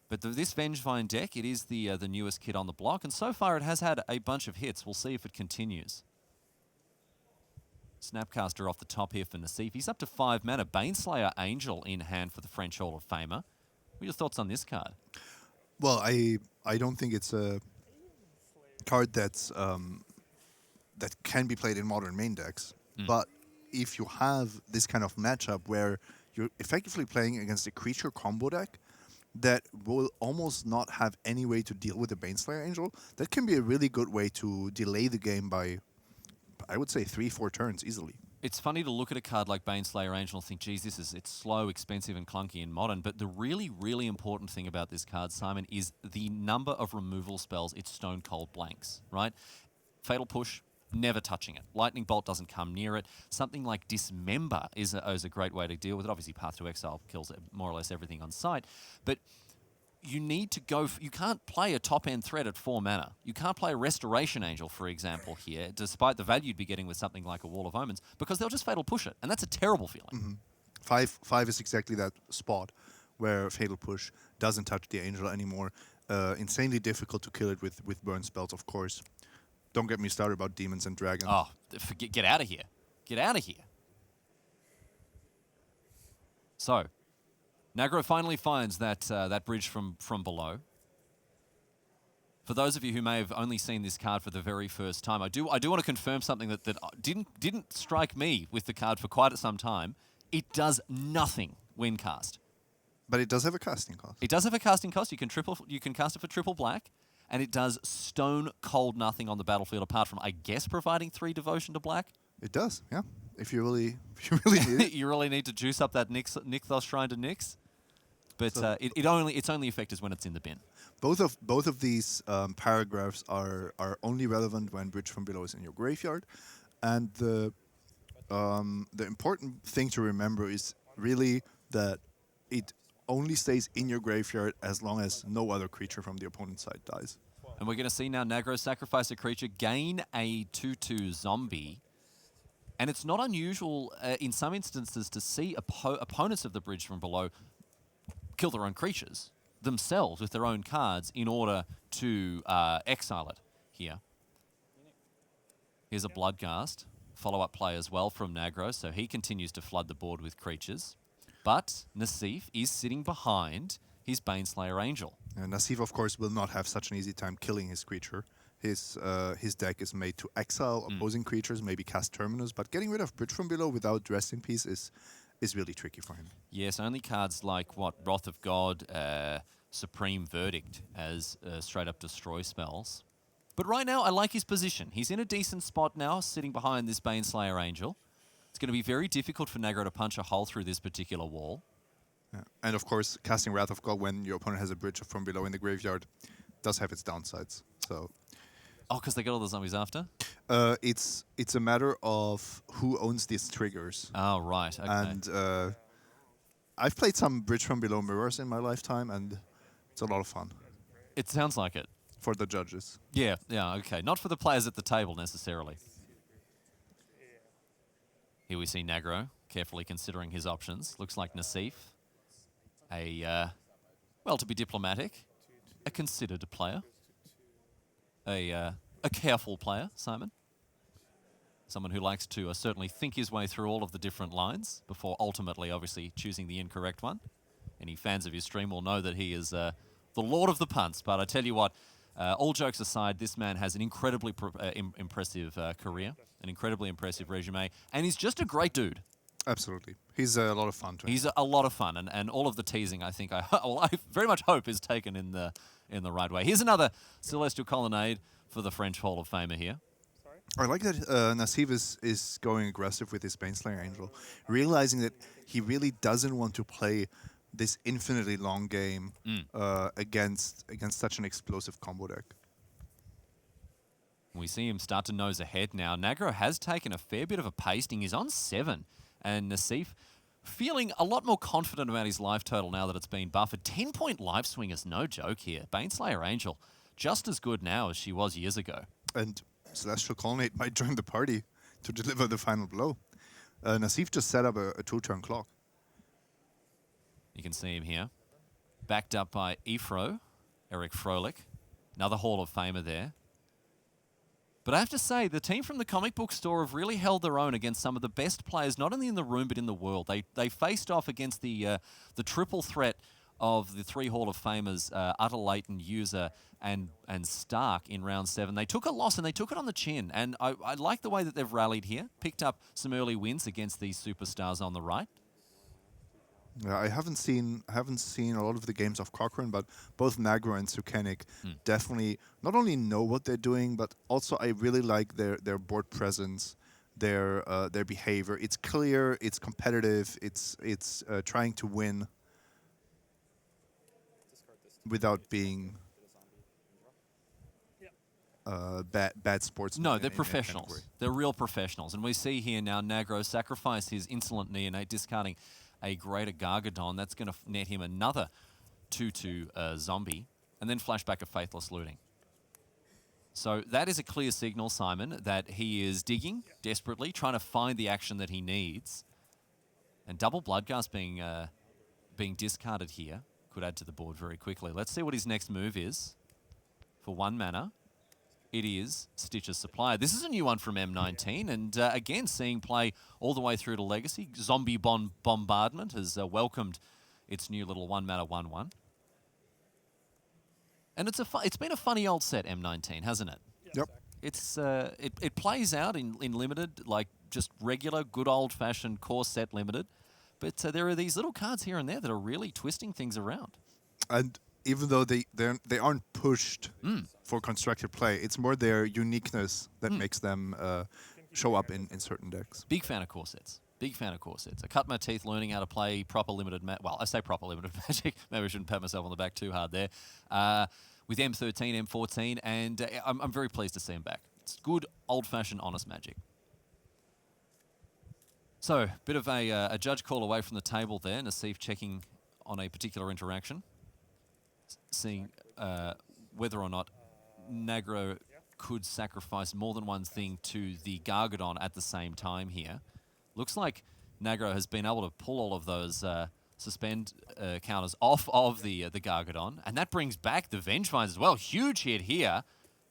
But this Vengevine deck, it is the newest kid on the block, and so far it has had a bunch of hits. We'll see if it continues. Snapcaster off the top here for Nassif. He's up to 5 mana. Baneslayer Angel in hand for the French Hall of Famer. What are your thoughts on this card? Well, I don't think it's a card that's that can be played in Modern main decks. But if you have this kind of matchup where you're effectively playing against a creature combo deck that will almost not have any way to deal with the Baneslayer Angel, that can be a really good way to delay the game by, I would say, 3-4 turns easily. It's funny to look at a card like Baneslayer Angel and think, geez, it's slow, expensive, and clunky in Modern. But the really, really important thing about this card, Simon, is the number of removal spells it stone cold blanks, right? Fatal Push, never touching it. Lightning Bolt doesn't come near it. Something like Dismember is a great way to deal with it. Obviously, Path to Exile kills more or less everything on sight. But you need to go... you can't play a top-end threat at 4 mana. You can't play a Restoration Angel, for example, here, despite the value you'd be getting with something like a Wall of Omens, because they'll just Fatal Push it, and that's a terrible feeling. 5 is exactly that spot where Fatal Push doesn't touch the Angel anymore. Insanely difficult to kill it with burn spells, of course. Don't get me started about Demons and Dragons. Oh, get out of here. Get out of here. So, Nagro finally finds that bridge from below. For those of you who may have only seen this card for the very first time, I do want to confirm something that didn't strike me with the card for quite some time. It does nothing when cast. But it does have a casting cost. It does have a casting cost. You can cast it for triple black. And it does stone cold nothing on the battlefield, apart from, I guess, providing 3 devotion to black. It does, yeah. If you really need it. You really need to juice up that Nykthos Shrine to Nyx. But so, its only effect is when it's in the bin. Both of these paragraphs are only relevant when Bridge from Below is in your graveyard, and the important thing to remember is really that it only stays in your graveyard as long as no other creature from the opponent's side dies. And we're going to see now Nagro sacrifice a creature, gain a 2/2 zombie. And it's not unusual in some instances to see opponents of the Bridge from Below kill their own creatures themselves with their own cards in order to exile it here. Here's a Bloodghast. follow-up play as well from Nagro, so he continues to flood the board with creatures. But Nassif is sitting behind his Baneslayer Angel. And Nassif, of course, will not have such an easy time killing his creature. His deck is made to exile opposing creatures, maybe cast Terminus, but getting rid of Bridge from Below without Rest in Peace is really tricky for him. Yes, only cards like, Wrath of God, Supreme Verdict as straight-up destroy spells. But right now, I like his position. He's in a decent spot now, sitting behind this Baneslayer Angel. It's going to be very difficult for Nagro to punch a hole through this particular wall. Yeah. And of course, casting Wrath of God when your opponent has a Bridge from Below in the graveyard does have its downsides. So. Oh, because they got all the zombies after? It's a matter of who owns these triggers. Oh, right. Okay. And I've played some Bridge from Below mirrors in my lifetime, and it's a lot of fun. It sounds like it. For the judges. Yeah, okay. Not for the players at the table, necessarily. Here we see Nagro, carefully considering his options. Looks like Nassif, well, to be diplomatic, a considered player. A careful player, Simon. Someone who likes to certainly think his way through all of the different lines before ultimately, obviously, choosing the incorrect one. Any fans of his stream will know that he is the lord of the punts. But I tell you what, all jokes aside, this man has an incredibly impressive career, an incredibly impressive resume, and he's just a great dude. Absolutely. He's a lot of fun to him. He's a lot of fun, and all of the teasing, I think, I very much hope is taken in the right way. Here's another Celestial Colonnade for the French Hall of Famer here. I like that Nassif is going aggressive with his Baneslayer Angel, realizing that he really doesn't want to play this infinitely long game against such an explosive combo deck. We see him start to nose ahead now. Nagro has taken a fair bit of a pasting. He's on 7, and Nassif feeling a lot more confident about his life total now that it's been buffered. 10-point life swing is no joke here. Baneslayer Angel, just as good now as she was years ago. And Celestial Colonnade might join the party to deliver the final blow. Nassif just set up a 2-turn clock. You can see him here, backed up by Eric Froelich, another Hall of Famer there. But I have to say, the team from the comic book store have really held their own against some of the best players, not only in the room, but in the world. They faced off against the triple threat of the 3 Hall of Famers, Utter Leighton, User, and Stark in round 7. They took a loss, and they took it on the chin. And I like the way that they've rallied here, picked up some early wins against these superstars on the right. Yeah, I haven't seen a lot of the games of Cochran, but both Nagro and Sukenik definitely not only know what they're doing, but also I really like their board presence, their behavior. It's clear, it's competitive, it's trying to win without being bad sportsmen. No, they're professionals. They're real professionals, and we see here now Nagro sacrifice his insolent neonate, discarding a greater Gargadon. That's going to net him another 2/2 zombie, and then flashback of Faithless Looting. So that is a clear signal, Simon, that he is digging desperately, trying to find the action that he needs. And double Bloodghast being discarded here could add to the board very quickly. Let's see what his next move is. For 1 mana, it is Stitcher's Supplier. This is a new one from M19, and again, seeing play all the way through to Legacy. Zombie Bombardment has welcomed its new little 1 mana 1/1. And it's been a funny old set, M19, hasn't it? Yep. It's it plays out in limited, like just regular, good old-fashioned core set limited. But there are these little cards here and there that are really twisting things around. And even though they aren't pushed for constructed play, it's more their uniqueness that makes them show up in certain decks. Big fan of core sets. Big fan of core sets. I cut my teeth learning how to play proper limited well, I say proper limited Magic. Maybe I shouldn't pat myself on the back too hard there. With M13, M14, and I'm very pleased to see him back. It's good, old-fashioned, honest Magic. So, bit of a judge call away from the table there. Nassif checking on a particular interaction, seeing whether or not Nagro could sacrifice more than one thing to the Gargadon at the same time here. Looks like Nagro has been able to pull all of those suspend counters off of the Gargadon, and that brings back the Vengevines as well. Huge hit here,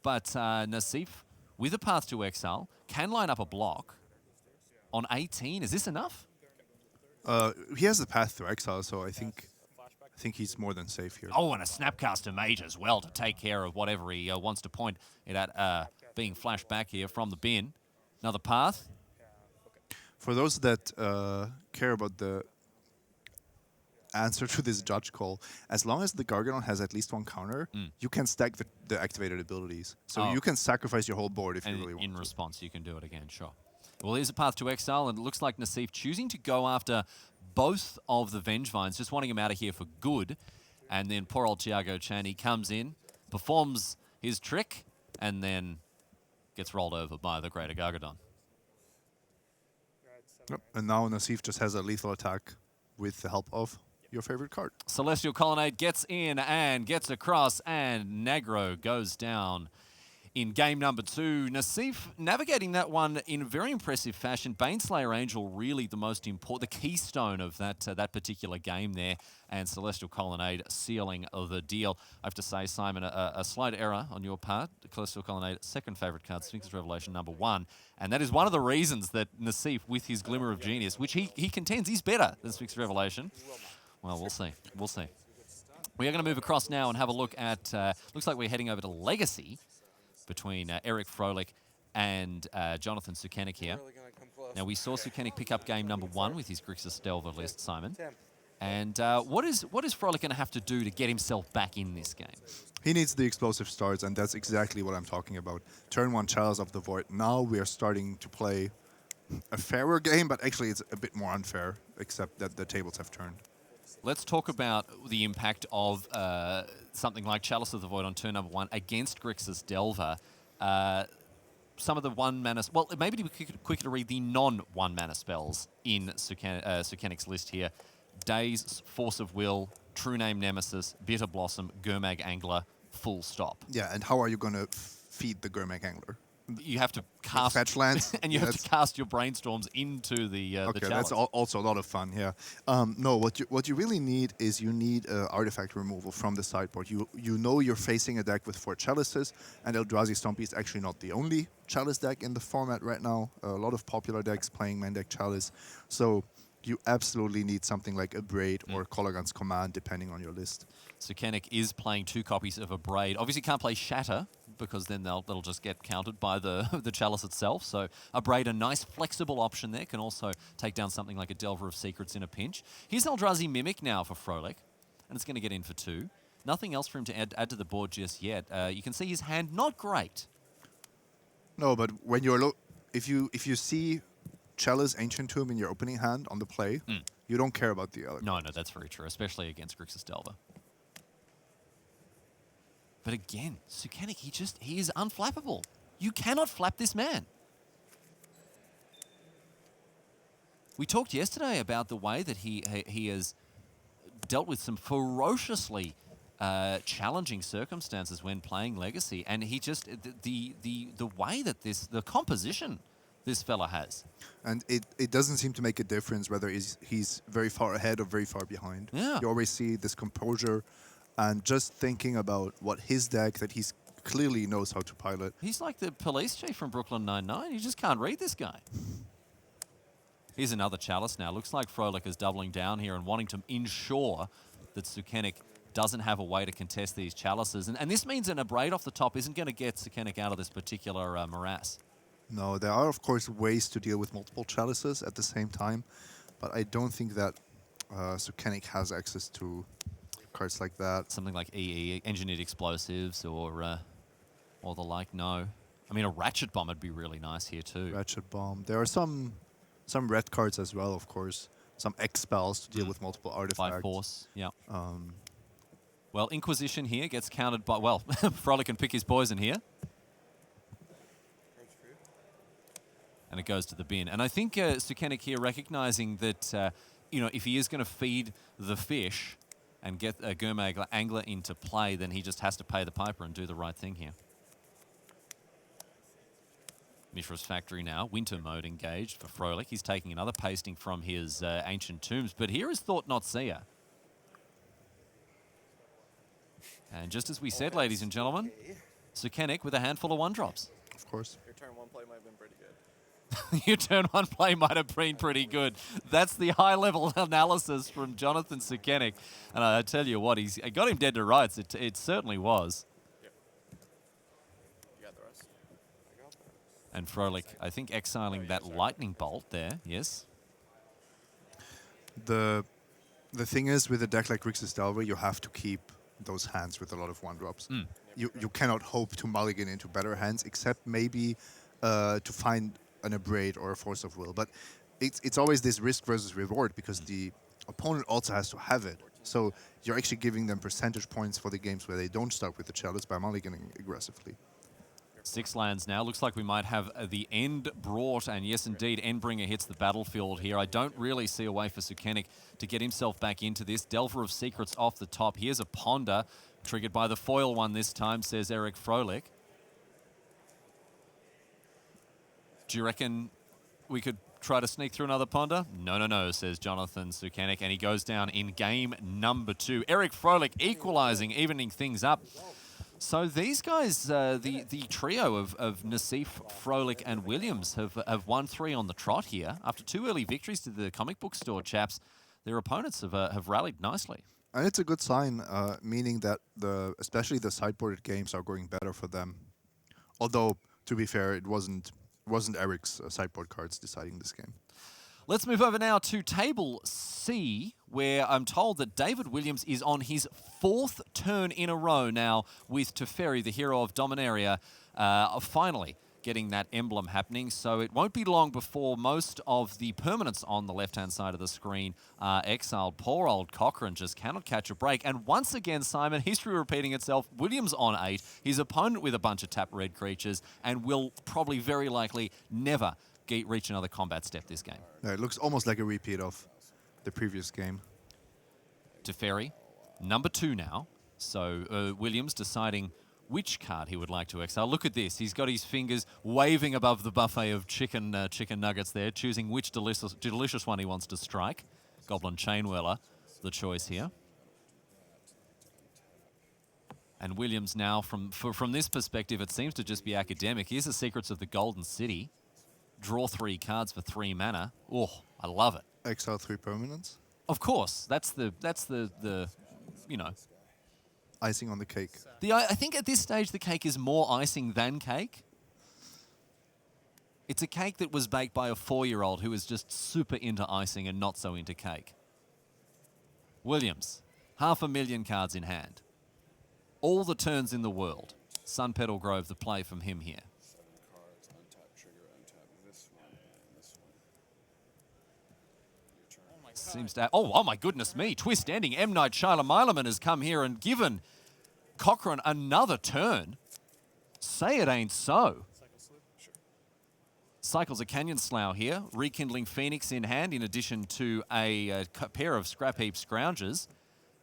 but Nassif, with a path to exile, can line up a block. on 18. Is this enough? He has the path to exile, so I think he's more than safe here. Oh, and a Snapcaster Mage as well to take care of whatever he wants to point it at being flashed back here from the bin. Another path. For those that care about the answer to this judge call, as long as the Gargadon has at least one counter, you can stack the activated abilities. So you can sacrifice your whole board if you really want in to. response, you can do it again, sure. Well, here's a path to exile, and it looks like Nassif choosing to go after both of the Vengevines, just wanting him out of here for good. And then poor old Thiago Chan, he comes in, performs his trick, and then gets rolled over by the Greater Gargadon. Yep. And now Nassif just has a lethal attack with the help of your favorite card. Celestial Colonnade gets in and gets across, and Nagro goes down in game number 2. Nassif navigating that one in very impressive fashion. Baneslayer Angel really the most important, the keystone of that particular game there, and Celestial Colonnade sealing the deal. I have to say, Simon, a slight error on your part. Celestial Colonnade, second favorite card, Sphinx's Revelation number 1, and that is one of the reasons that Nassif, with his Glimmer of Genius, which he contends he's better than Sphinx's Revelation. Well, we'll see. We'll see. We are going to move across now and have a look at, looks like we're heading over to Legacy between Eric Froelich and Jonathan Sukenik here. Now, we saw Sukenik pick up game number 1 with his Grixis Delver list, Simon. And what is Froelich going to have to do to get himself back in this game? He needs the explosive starts, and that's exactly what I'm talking about. Turn 1 Chalice of the Void. Now we are starting to play a fairer game, but actually it's a bit more unfair, except that the tables have turned. Let's talk about the impact of something like Chalice of the Void on turn number 1 against Grixis Delver. Some of the 1-mana... Well, maybe we could quicker read the non-1-mana spells in Sukenik's list here. Daze, Force of Will, True Name Nemesis, Bitter Blossom, Gurmag Angler, full stop. Yeah, and how are you going to feed the Gurmag Angler? You have to cast fetch lands, and you have to cast your brainstorms into the okay, chalice. that's also a lot of fun. Yeah. No, what you really need is you need artifact removal from the sideboard. You know you're facing a deck with 4 chalices, and Eldrazi Stompy is actually not the only chalice deck in the format right now. A lot of popular decks playing main deck chalice, so you absolutely need something like a Braid or Kolaghan's Command, depending on your list. Sukenik is playing 2 copies of a Braid. Obviously can't play Shatter, because then that'll just get countered by the chalice itself. So a Braid, a nice flexible option there, can also take down something like a Delver of Secrets in a pinch. Here's Eldrazi Mimic now for Froelich, and it's going to get in for 2. Nothing else for him to add to the board just yet. You can see his hand not great. No, but when you're if you see Chalice Ancient Tomb in your opening hand on the play, you don't care about the other. No, that's very true, especially against Grixis Delver. But again, Sukenik, he is unflappable. You cannot flap this man. We talked yesterday about the way that he has dealt with some ferociously challenging circumstances when playing Legacy, and he just the way that the composition this fella has. And it doesn't seem to make a difference whether he's very far ahead or very far behind. Yeah. You always see this composure and just thinking about what his deck that he's clearly knows how to pilot. He's like the police chief from Brooklyn Nine-Nine. You just can't read this guy. Here's another chalice now. Looks like Froelich is doubling down here and wanting to ensure that Sukenik doesn't have a way to contest these chalices. And this means an Braid off the top isn't going to get Sukenik out of this particular morass. No, there are, of course, ways to deal with multiple chalices at the same time, but I don't think that Sukenik has access to cards like that. Something like EE, Engineered Explosives, or the like, no. I mean, a Ratchet Bomb would be really nice here, too. Ratchet Bomb. There are some red cards as well, of course. Some X spells to deal with multiple artifacts. By force, yeah. Well, Inquisition here gets countered by... Well, Froelich can pick his poison here. And it goes to the bin. And I think Sukenik here recognizing that, if he is going to feed the fish and get a Gurmag Angler into play, then he just has to pay the piper and do the right thing here. Mishra's Factory now, winter mode engaged for Froelich. He's taking another pasting from his Ancient Tombs, but here is Thought Not Seer. And just as we said, ladies and gentlemen, Sukenik with a handful of 1-drops. Of course. Your turn 1 play might have been pretty good. Your turn one play might have been pretty good. That's the high-level analysis from Jonathan Sukenik. And I tell you what, I got him dead to rights. It certainly was. And Froelich, I think, exiling that lightning bolt there, yes. The thing is, with a deck like Grixis Delver, you have to keep those hands with a lot of one-drops. You cannot hope to mulligan into better hands, except maybe to find an Abrade or a Force of Will. But it's always this risk versus reward, because the opponent also has to have it. So you're actually giving them percentage points for the games where they don't start with the Chalice by mulliganing aggressively. 6 lands now. Looks like we might have the end brought, and yes, indeed, Endbringer hits the battlefield here. I don't really see a way for Sukenik to get himself back into this. Delver of Secrets off the top. Here's a Ponder, triggered by the foil one this time, says Eric Froelich. Do you reckon we could try to sneak through another Ponder? No, says Jonathan Sukenik, and he goes down in game number 2. Eric Froelich equalizing, evening things up. So these guys, the trio of Nassif, Froelich, and Williams have won 3 on the trot here. After 2 early victories to the comic book store chaps, their opponents have rallied nicely. And it's a good sign, meaning that especially the sideboarded games are going better for them. Although, to be fair, it wasn't Eric's sideboard cards deciding this game. Let's move over now to Table C, where I'm told that David Williams is on his 4th turn in a row now with Teferi, the hero of Dominaria, finally getting that emblem happening. So it won't be long before most of the permanents on the left-hand side of the screen are exiled. Poor old Cochran just cannot catch a break. And once again, Simon, history repeating itself. Williams on 8, his opponent with a bunch of tap red creatures, and will probably very likely never reach another combat step this game. No, it looks almost like a repeat of the previous game. Teferi, number 2 now. So Williams deciding which card he would like to exile. Look at this. He's got his fingers waving above the buffet of chicken nuggets there, choosing which delicious one he wants to strike. Goblin Chainwhirler, the choice here. And Williams now, from this perspective, it seems to just be academic. Here's the Secrets of the Golden City. Draw 3 cards for 3 mana. Oh, I love it. Exile 3 permanents. Of course, that's the you know, icing on the cake. I think at this stage the cake is more icing than cake. It's a cake that was baked by a 4-year-old who is just super into icing and not so into cake. Williams, 500,000 cards in hand. All the turns in the world. Sun Petal Grove, the play from him here. Seems to have, oh my goodness me, twist ending. M. Night Shyamalan has come here and given Cochran another turn. Say it ain't so. Cycles a Canyon Slough here, rekindling Phoenix in hand in addition to a pair of Scrap Heap Scroungers.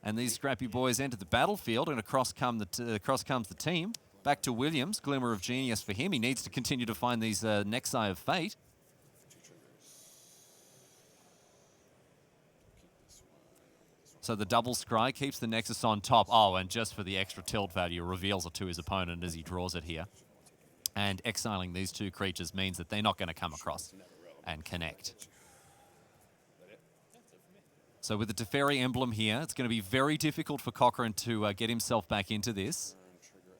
And these scrappy boys enter the battlefield, and across comes the team. Back to Williams, Glimmer of Genius for him. He needs to continue to find these Nexi of Fate. So the double scry keeps the Nexus on top. Oh, and just for the extra tilt value, reveals it to his opponent as he draws it here. And exiling these 2 creatures means that they're not going to come across and connect. So with the Teferi emblem here, it's going to be very difficult for Cochran to get himself back into this.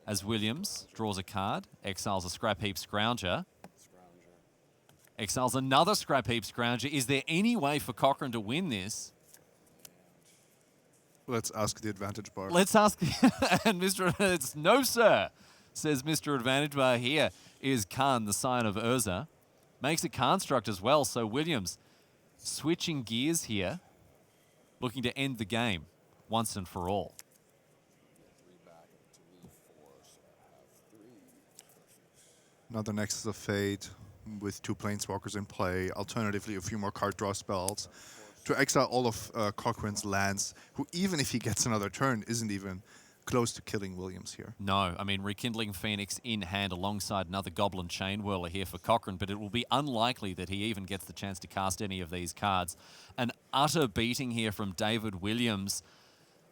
As Williams draws a card, exiles a Scrap Heap Scrounger. Exiles another Scrap Heap Scrounger. Is there any way for Cochran to win this? Let's ask the Advantage Bar. Let's ask, and it's no sir, says Mr. Advantage Bar. Here is Khan, the sign of Urza. Makes a construct as well, so Williams switching gears here, looking to end the game once and for all. Another Nexus of Fate with 2 Planeswalkers in play, alternatively a few more card draw spells. To exile all of Cochran's lands, who even if he gets another turn, isn't even close to killing Williams here. No, I mean, rekindling Phoenix in hand alongside another Goblin Chainwhirler here for Cochran, but it will be unlikely that he even gets the chance to cast any of these cards. An utter beating here from David Williams.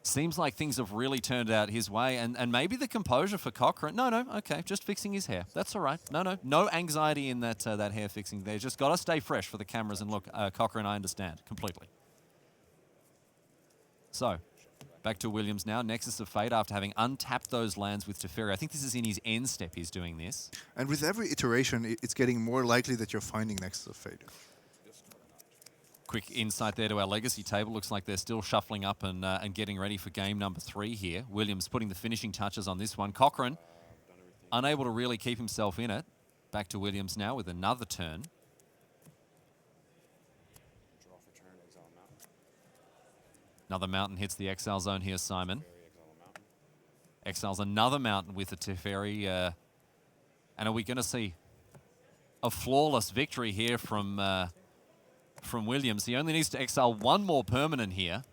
Seems like things have really turned out his way, and maybe the composure for Cochran. No, okay, just fixing his hair. That's all right. No anxiety in that that hair fixing there. Just got to stay fresh for the cameras. And look, Cochran, I understand completely. So, back to Williams now. Nexus of Fate after having untapped those lands with Teferi. I think this is in his end step he's doing this. And with every iteration, it's getting more likely that you're finding Nexus of Fate. Quick insight there to our legacy table. Looks like they're still shuffling up and getting ready for game number 3 here. Williams putting the finishing touches on this one. Cochran unable to really keep himself in it. Back to Williams now with another turn. Another mountain hits the exile zone here, Simon. Exiles another mountain with the Teferi. And are we going to see a flawless victory here from Williams? He only needs to exile one more permanent here.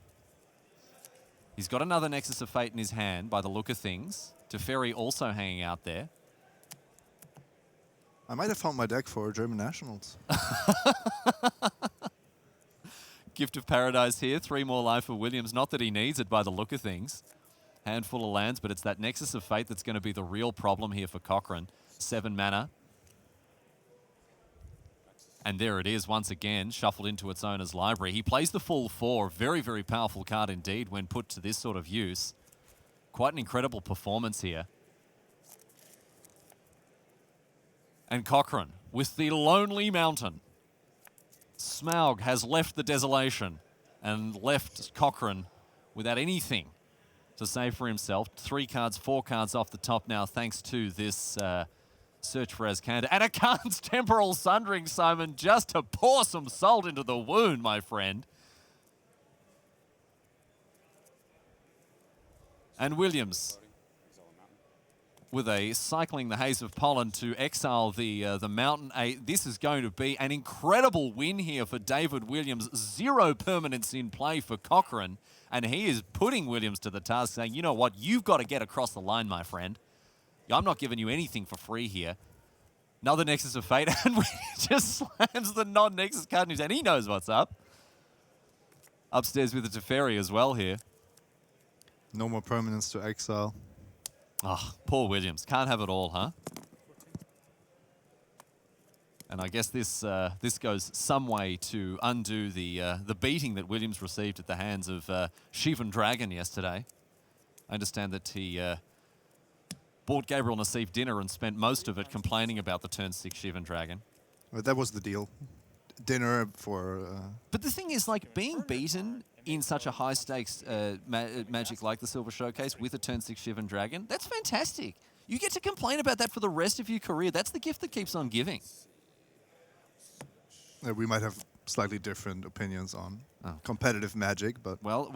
He's got another Nexus of Fate in his hand by the look of things. Teferi also hanging out there. I might have found my deck for German Nationals. Gift of Paradise here. 3 more life for Williams. Not that he needs it by the look of things. Handful of lands, but it's that Nexus of Fate that's going to be the real problem here for Cochran. 7 mana. And there it is once again, shuffled into its owner's library. He plays the full 4. Very, very powerful card indeed when put to this sort of use. Quite an incredible performance here. And Cochran with the Lonely Mountain. Smaug has left the desolation and left Cochran without anything to say for himself. 3 cards, 4 cards off the top now thanks to this search for Azcanta. And a Khan's Temporal Sundering, Simon, just to pour some salt into the wound, my friend. And Williams with a Cycling the Haze of Pollen to exile the Mountain 8. This is going to be an incredible win here for David Williams. 0 permanents in play for Cochran. And he is putting Williams to the task, saying, you know what, you've got to get across the line, my friend. I'm not giving you anything for free here. Another Nexus of Fate, and he just slams the non-Nexus card in his hand. He knows what's up. Upstairs with the Teferi as well here. No more permanents to exile. Oh, poor Williams. Can't have it all, huh? And I guess this this goes some way to undo the beating that Williams received at the hands of Shivan Dragon yesterday. I understand that he bought Gabriel Nassif dinner and spent most of it complaining about the turn 6 Shivan Dragon. Well, that was the deal. Dinner for... But the thing is, like, being beaten in such a high-stakes Magic like the Silver Showcase with a turn 6 Shivan Dragon, that's fantastic. You get to complain about that for the rest of your career. That's the gift that keeps on giving. We might have slightly different opinions on competitive Magic, but... Well,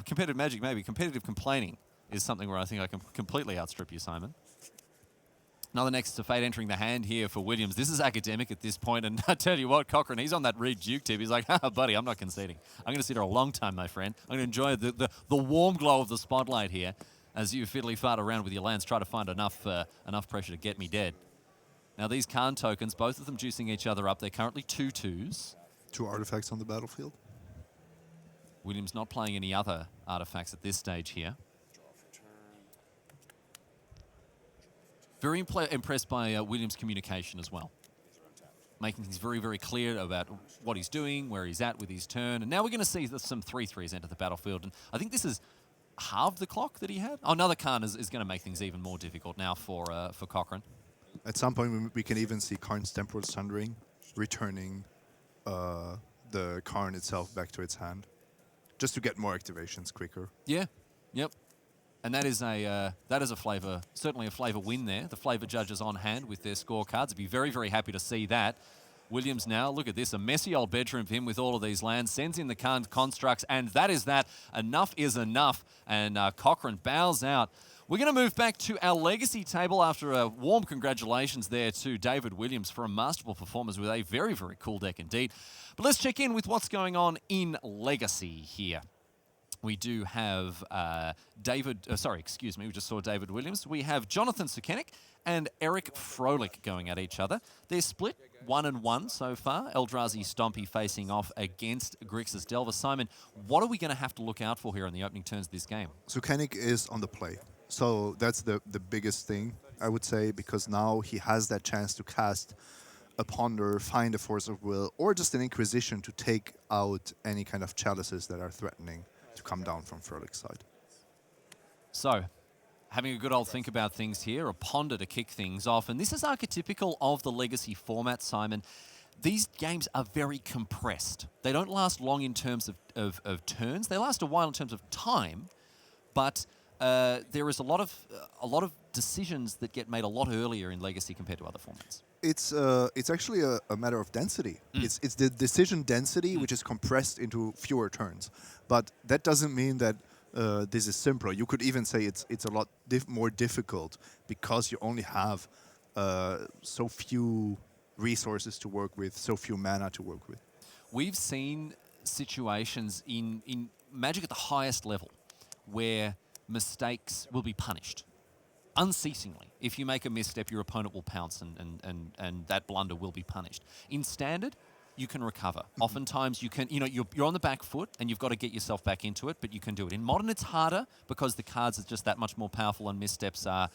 competitive Magic maybe. Competitive complaining is something where I think I can completely outstrip you, Simon. Another Nexus of Fate entering the hand here for Williams. This is academic at this point, and I tell you what, Cochran, he's on that Reed Duke tip. He's like, buddy, I'm not conceding. I'm going to sit here a long time, my friend. I'm going to enjoy the warm glow of the spotlight here as you fiddly fart around with your lands, try to find enough pressure to get me dead. Now, these Khan tokens, both of them juicing each other up. They're currently 2/2s. 2 artifacts on the battlefield. Williams not playing any other artifacts at this stage here. Very impressed by Williams' communication as well. Making things very, very clear about what he's doing, where he's at with his turn. And now we're going to see some 3/3s enter the battlefield. And I think this is halved the clock that he had. Oh, another Khan is going to make things even more difficult now for Cochran. At some point, we can even see Karn's Temporal Sundering returning the Karn itself back to its hand, just to get more activations quicker. Yeah, yep. And that is a flavor, certainly a flavor win there. The flavor judges on hand with their scorecards. I'd be very, very happy to see that. Williams now, look at this, a messy old bedroom for him with all of these lands, sends in the Khan constructs, and that is that. Enough is enough, and Cochran bows out. We're going to move back to our legacy table after a warm congratulations there to David Williams for a masterful performance with a very, very cool deck indeed. But let's check in with what's going on in legacy here. We do have we just saw David Williams. We have Jonathan Sukenik and Eric Froehlich going at each other. They're split 1-1 so far. Eldrazi Stompy facing off against Grixis Delver. Simon, what are we going to have to look out for here in the opening turns of this game? Sukenik is on the play. So that's the biggest thing, I would say, because now he has that chance to cast a Ponder, find a Force of Will, or just an Inquisition to take out any kind of chalices that are threatening to come down from Froehlich's side. So, having a good old think about things here, a Ponder to kick things off. And this is archetypical of the Legacy format, Simon. These games are very compressed. They don't last long in terms of turns. They last a while in terms of time, but there is a lot of decisions that get made a lot earlier in Legacy compared to other formats. It's actually a matter of density. It's the decision density which is compressed into fewer turns. But that doesn't mean that this is simpler. You could even say it's a lot more difficult because you only have so few resources to work with, so few mana to work with. We've seen situations in Magic at the highest level where mistakes will be punished unceasingly. If you make a misstep, your opponent will pounce and that blunder will be punished. In Standard, you can recover. Oftentimes you can, you're on the back foot and you've got to get yourself back into it, but you can do it. In Modern, it's harder because the cards are just that much more powerful and missteps are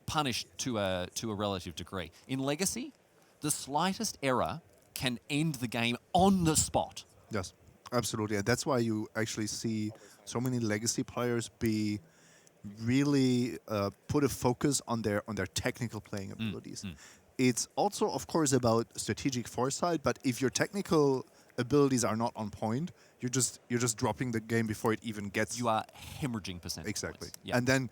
punished to a relative degree. In Legacy, the slightest error can end the game on the spot. Yes, absolutely. And that's why you actually see so many Legacy players be really put a focus on their technical playing abilities. It's also, of course, about strategic foresight, but if your technical abilities are not on point, you're just dropping the game before it even gets... You are hemorrhaging percentage Exactly. points. Yep. And then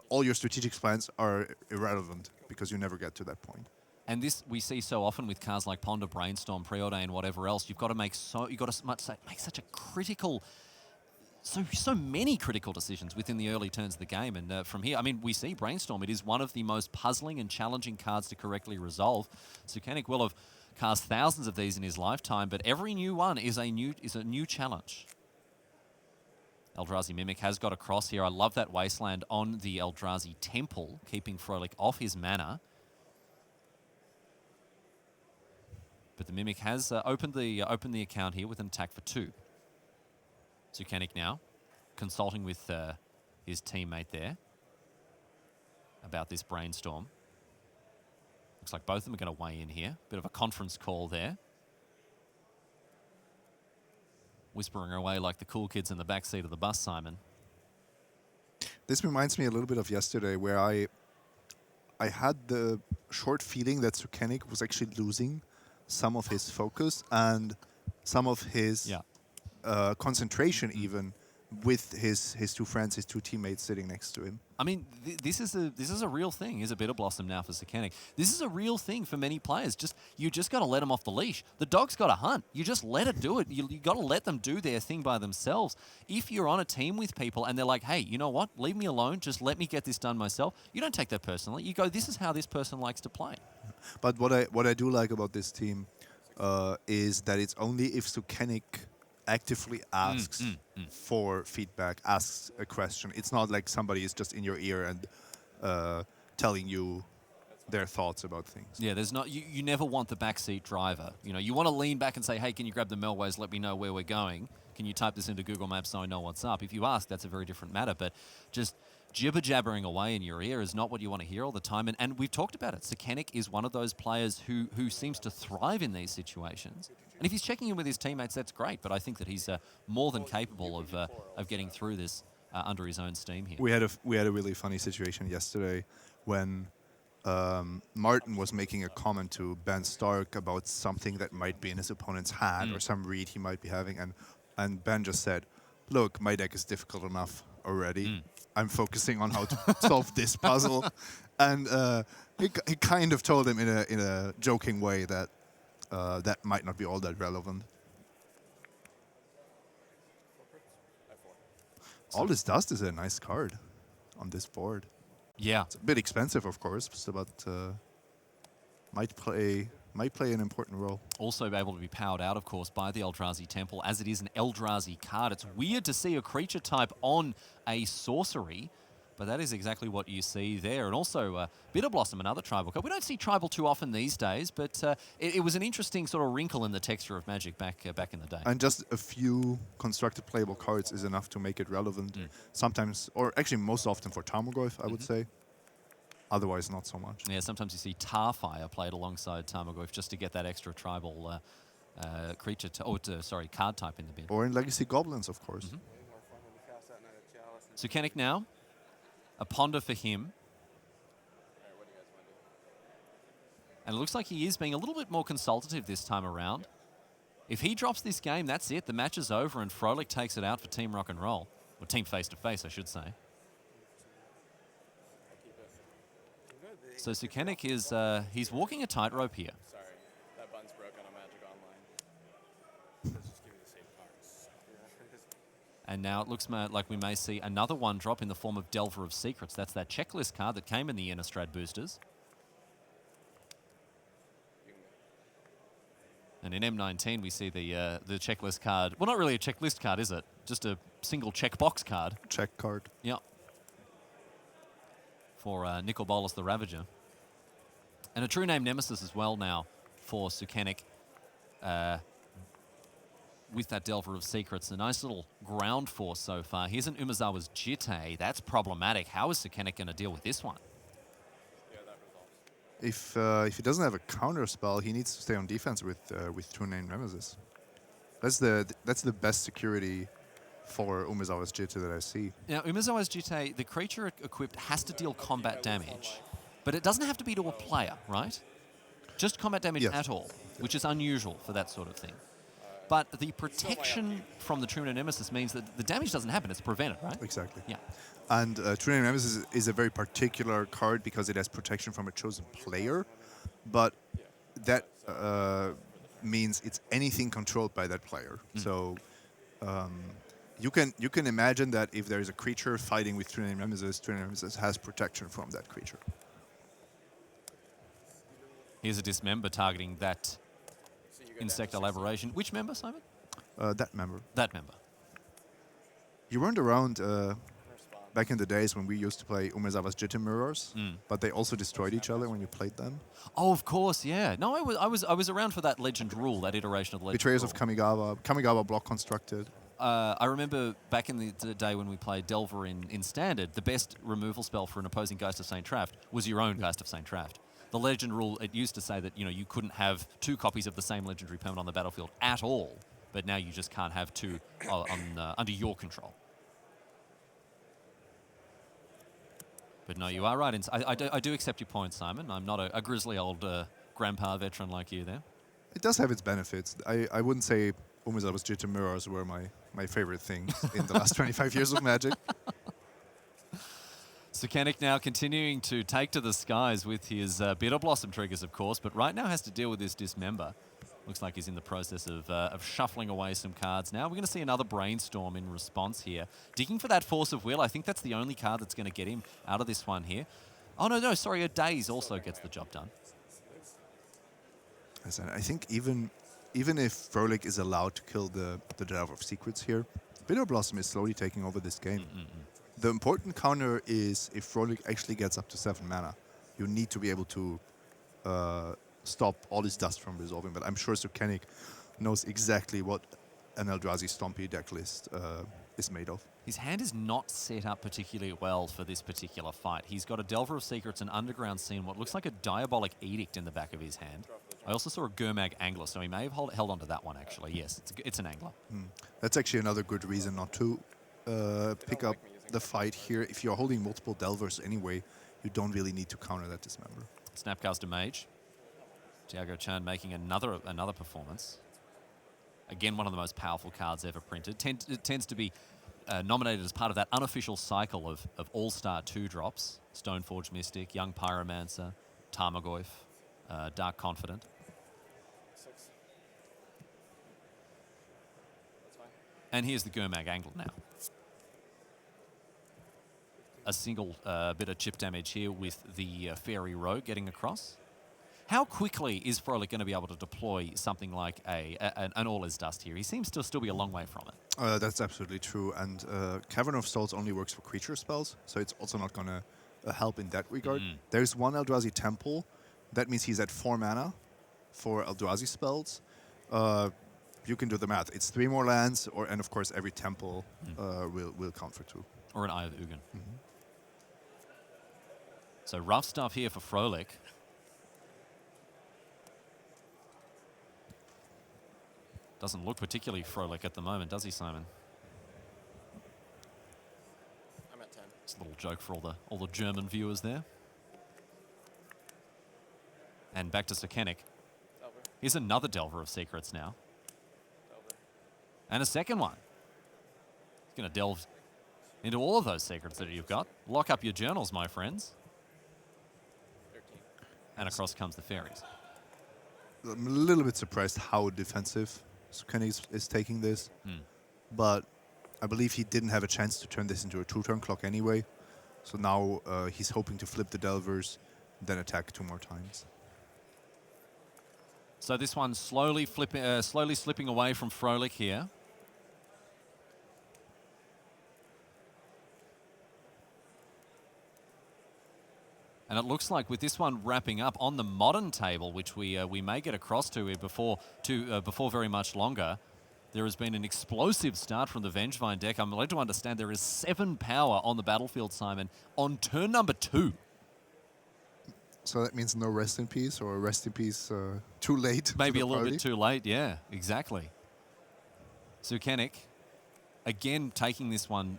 all your strategic plans are irrelevant because you never get to that point. And this we see so often with cards like Ponder, Brainstorm, Preordain, whatever else. You've got to make such a critical... So many critical decisions within the early turns of the game. And from here, I mean, we see Brainstorm. It is one of the most puzzling and challenging cards to correctly resolve. Sukenik will have cast thousands of these in his lifetime, but every new one is a new challenge. Eldrazi Mimic has got a cross here. I love that Wasteland on the Eldrazi Temple, keeping Froelich off his mana. But the Mimic has opened the account here with an attack for 2. Sukenik now consulting with his teammate there about this Brainstorm. Looks like both of them are going to weigh in here. Bit of a conference call there. Whispering away like the cool kids in the backseat of the bus, Simon. This reminds me a little bit of yesterday where I had the short feeling that Sukenik was actually losing some of his focus and some of his concentration even with his two friends, his two teammates sitting next to him. I mean, this is a real thing. Here's a Bitter Blossom now for Sukenik. This is a real thing for many players. You just got to let them off the leash. The dog's got to hunt. You just let it do it. You got to let them do their thing by themselves. If you're on a team with people and they're like, hey, you know what? Leave me alone. Just let me get this done myself. You don't take that personally. You go, this is how this person likes to play. But what I do like about this team is that it's only if Sukenik actively asks for feedback, asks a question. It's not like somebody is just in your ear and telling you their thoughts about things. Yeah, there's not. You never want the backseat driver. You want to lean back and say, hey, can you grab the Melways, let me know where we're going? Can you type this into Google Maps so I know what's up? If you ask, that's a very different matter. But just jibber-jabbering away in your ear is not what you want to hear all the time. And we've talked about it. Sukenik is one of those players who seems to thrive in these situations. And if he's checking in with his teammates, that's great. But I think that he's more than capable of getting through this under his own steam here. We had a really funny situation yesterday when Martin was making a comment to Ben Stark about something that might be in his opponent's hand or some read he might be having. And Ben just said, look, my deck is difficult enough already. I'm focusing on how to solve this puzzle. And he kind of told him in a joking way that that might not be all that relevant. All this dust is a nice card on this board. Yeah. It's a bit expensive, of course, but might play an important role. Also able to be powered out, of course, by the Eldrazi Temple, as it is an Eldrazi card. It's weird to see a creature type on a sorcery, But that is exactly what you see there. And also Bitter Blossom, another tribal card. We don't see tribal too often these days, but it was an interesting sort of wrinkle in the texture of Magic back in the day. And just a few constructed playable cards is enough to make it relevant. Sometimes, or actually most often for Tarmogoyf, I would say. Otherwise, not so much. Yeah, sometimes you see Tarfire played alongside Tarmogoyf just to get that extra tribal creature, card type in the bin. Or in Legacy Goblins, of course. Sukenik now. A ponder for him. And it looks like he is being a little bit more consultative this time around. If he drops this game, that's it. The match is over and Froelich takes it out for Team Rock and Roll. Or Team Face to Face, I should say. So Sukenik is he's walking a tightrope here. Sorry, that button's broken on Magic Online. Let's just give you the same cards. And now it looks like we may see another one drop in the form of Delver of Secrets. That's that checklist card that came in the Innistrad boosters. And in M19 we see the checklist card. Well, not really a checklist card, is it? Just a single checkbox card. Check card. Yep. For Nicol Bolas the Ravager. And a true name Nemesis as well now for Sukenik. With that Delver of Secrets, a nice little ground force so far. Here's an Umezawa's Jitte. That's problematic. How is Sukenik going to deal with this one? If he doesn't have a counter spell, he needs to stay on defense with True Name Nemesis. That's the best security for Umezawa's Jitte that I see. Now, Umezawa's Jitte, the creature equipped has to deal combat damage, but it doesn't have to be to a player, right? Just combat damage at all, which is unusual for that sort of thing. But the protection from the True Name Nemesis means that the damage doesn't happen, it's prevented, right? Exactly. Yeah. And True Name Nemesis is a very particular card because it has protection from a chosen player, but that means it's anything controlled by that player. So you can imagine that if there is a creature fighting with True Name Nemesis has protection from that creature. Here's a Dismember targeting that insect elaboration. Which member, Simon? That member. That member. You weren't around back in the days when we used to play Umezawa's Jitte mirrors, but they also destroyed each other when you played them. Oh, of course, yeah. No, I was around for that Legend rule, that iteration of the Legend Betrayers rule. of Kamigawa block constructed. I remember back in the day when we played Delver in Standard, the best removal spell for an opposing Geist of St. Traft was your own Geist of St. Traft. The Legend rule, it used to say that you couldn't have 2 copies of the same legendary permanent on the battlefield at all, but now you just can't have 2 under your control. But no, you are right. I do accept your point, Simon. I'm not a grizzly old grandpa veteran like you there. It does have its benefits. I wouldn't say Umezawa's Jitte mirrors were my favorite things in the last 25 years of Magic. Sukenik now continuing to take to the skies with his Bitter Blossom triggers, of course, but right now has to deal with this Dismember. Looks like he's in the process of shuffling away some cards now. We're going to see another Brainstorm in response here. Digging for that Force of Will. I think that's the only card that's going to get him out of this one here. Oh, no, sorry, a Daze also gets the job done. I think even if Froelich is allowed to kill the Delver of Secrets here, Bitter Blossom is slowly taking over this game. The important counter is if Froelich actually gets up to 7 mana, you need to be able to stop all his dust from resolving. But I'm sure Sukenik knows exactly what an Eldrazi Stompy deck list is made of. His hand is not set up particularly well for this particular fight. He's got a Delver of Secrets, an Underground Sea, and what looks like a Diabolic Edict in the back of his hand. I also saw a Gurmag Angler, so he may have held on to that one, actually. Yes, it's an Angler. That's actually another good reason not to pick up the fight here. If you're holding multiple Delvers anyway, you don't really need to counter that Dismember. Snapcaster Mage. Tiago Chan making another performance. Again, one of the most powerful cards ever printed. It tends to be nominated as part of that unofficial cycle of All-Star 2-drops. Stoneforge Mystic, Young Pyromancer, Tarmogoyf, Dark Confident. And here's the Gurmag Angler now. A single bit of chip damage here with the Fairy Rogue getting across. How quickly is Froelich going to be able to deploy something like an All Is Dust here? He seems to still be a long way from it. That's absolutely true. And Cavern of Souls only works for creature spells, so it's also not going to help in that regard. There's one Eldrazi Temple. That means he's at 4 mana for Eldrazi spells. You can do the math. It's 3 more lands, and of course every temple will count for 2. Or an Eye of Ugin. So rough stuff here for Froelich. Doesn't look particularly Froelich at the moment, does he, Simon? I'm at 10. It's a little joke for all the German viewers there. And back to Sukenik. Delver. Here's another Delver of Secrets now. Delver. And a second one. He's going to delve into all of those secrets that you've got. Lock up your journals, my friends. 13. And across comes the fairies. I'm a little bit surprised how defensive Sukenik is taking this. But I believe he didn't have a chance to turn this into a 2-turn clock anyway. So now he's hoping to flip the Delvers, then attack 2 more times. So this one slowly slipping away from Froelich here. And it looks like with this one wrapping up on the modern table, which we may get across to before very much longer, there has been an explosive start from the Vengevine deck. I'm led to understand there is 7 power on the battlefield, Simon, on turn number 2. So that means no rest in peace, or rest in peace too late. Maybe a little bit too late, yeah, exactly. Sukenik, again taking this one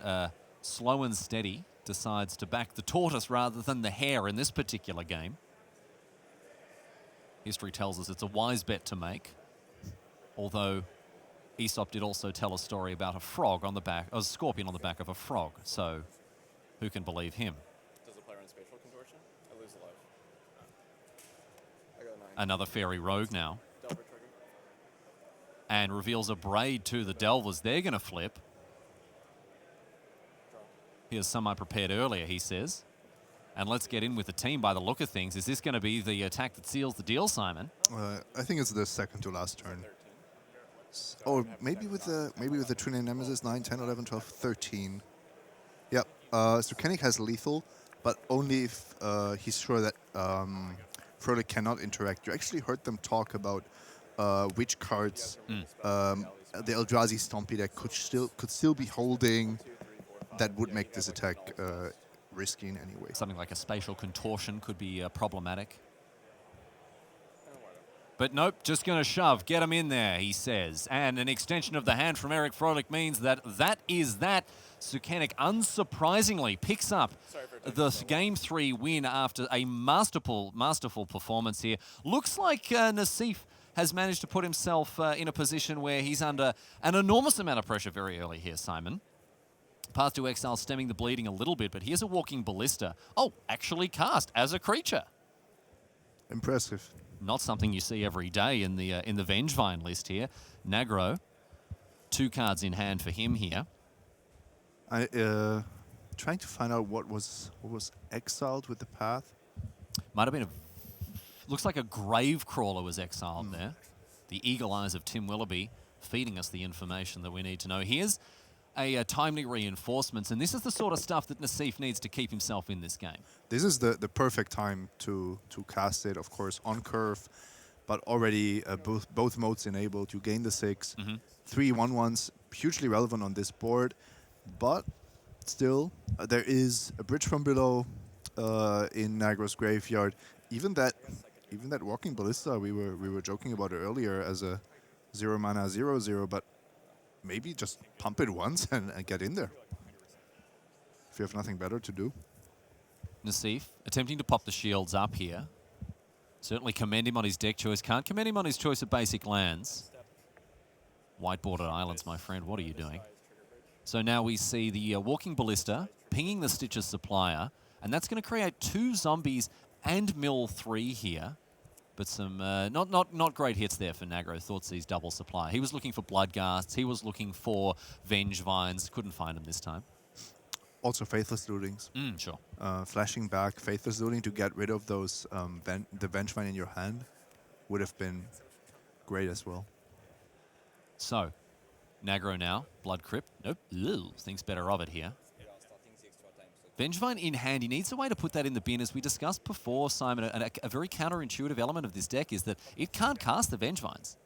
slow and steady, decides to back the tortoise rather than the hare in this particular game. History tells us it's a wise bet to make, although Aesop did also tell a story about a scorpion on the back of a frog, so who can believe him? Does the player run spatial contortion? I lose a life. I got a 9. Another fairy rogue now. Delver trigger. And reveals a braid to the Delvers. They're going to flip. Here's some I prepared earlier, he says. And let's get in with the team by the look of things. Is this going to be the attack that seals the deal, Simon? I think it's the second to last turn. Or maybe with the Trinity Nemesis, 9, 10, 11, 12, 13. Yep. Sukenik has lethal, but only if he's sure that Froelich cannot interact. You actually heard them talk about which cards the Eldrazi Stompy deck could still be holding. That would make this attack risky in any way. Something like a spatial contortion could be problematic. But nope, just going to shove. Get him in there, he says. And an extension of the hand from Eric Froelich means that is that. Sukenik, unsurprisingly, picks up the Game 3 win after a masterful performance here. Looks like Nassif has managed to put himself in a position where he's under an enormous amount of pressure very early here, Simon. Path to Exile stemming the bleeding a little bit, but here's a Walking Ballista. Oh, actually cast as a creature. Impressive. Not something you see every day in the Vengevine list here. Nagro, 2 cards in hand for him here. Trying to find out what was exiled with the path. Might have been looks like a grave crawler was exiled there. The eagle eyes of Tim Willoughby feeding us the information that we need to know. Here's a timely reinforcements, and this is the sort of stuff that Nassif needs to keep himself in this game. This is the perfect time to cast it, of course, on curve, but already both modes enabled. You gain the 6. 3 1/1s, hugely relevant on this board, but still there is a bridge from below in Nagro's graveyard. Even that Walking Ballista we were joking about it earlier as a 0 mana 0/0, but maybe just pump it once and get in there if you have nothing better to do. Nassif attempting to pop the shields up here. Certainly commend him on his deck choice. Can't commend him on his choice of basic lands. White-bordered islands, my friend. What are you doing? So now we see the Walking Ballista pinging the Stitches Supplier, and that's going to create 2 zombies and mill 3 here. But some not great hits there for Nagro. Thoughtseize double supply. He was looking for Bloodghasts. He was looking for Vengevines. Couldn't find them this time. also faithless lootings. Sure. Flashing back faithless looting to get rid of those the Vengevine in your hand would have been great as well. So, Nagro now, Blood Crypt. Nope, ew, thinks better of it here. Vengevine in hand, he needs a way to put that in the bin. As we discussed before, Simon, a very counterintuitive element of this deck is that it can't cast the Vengevines.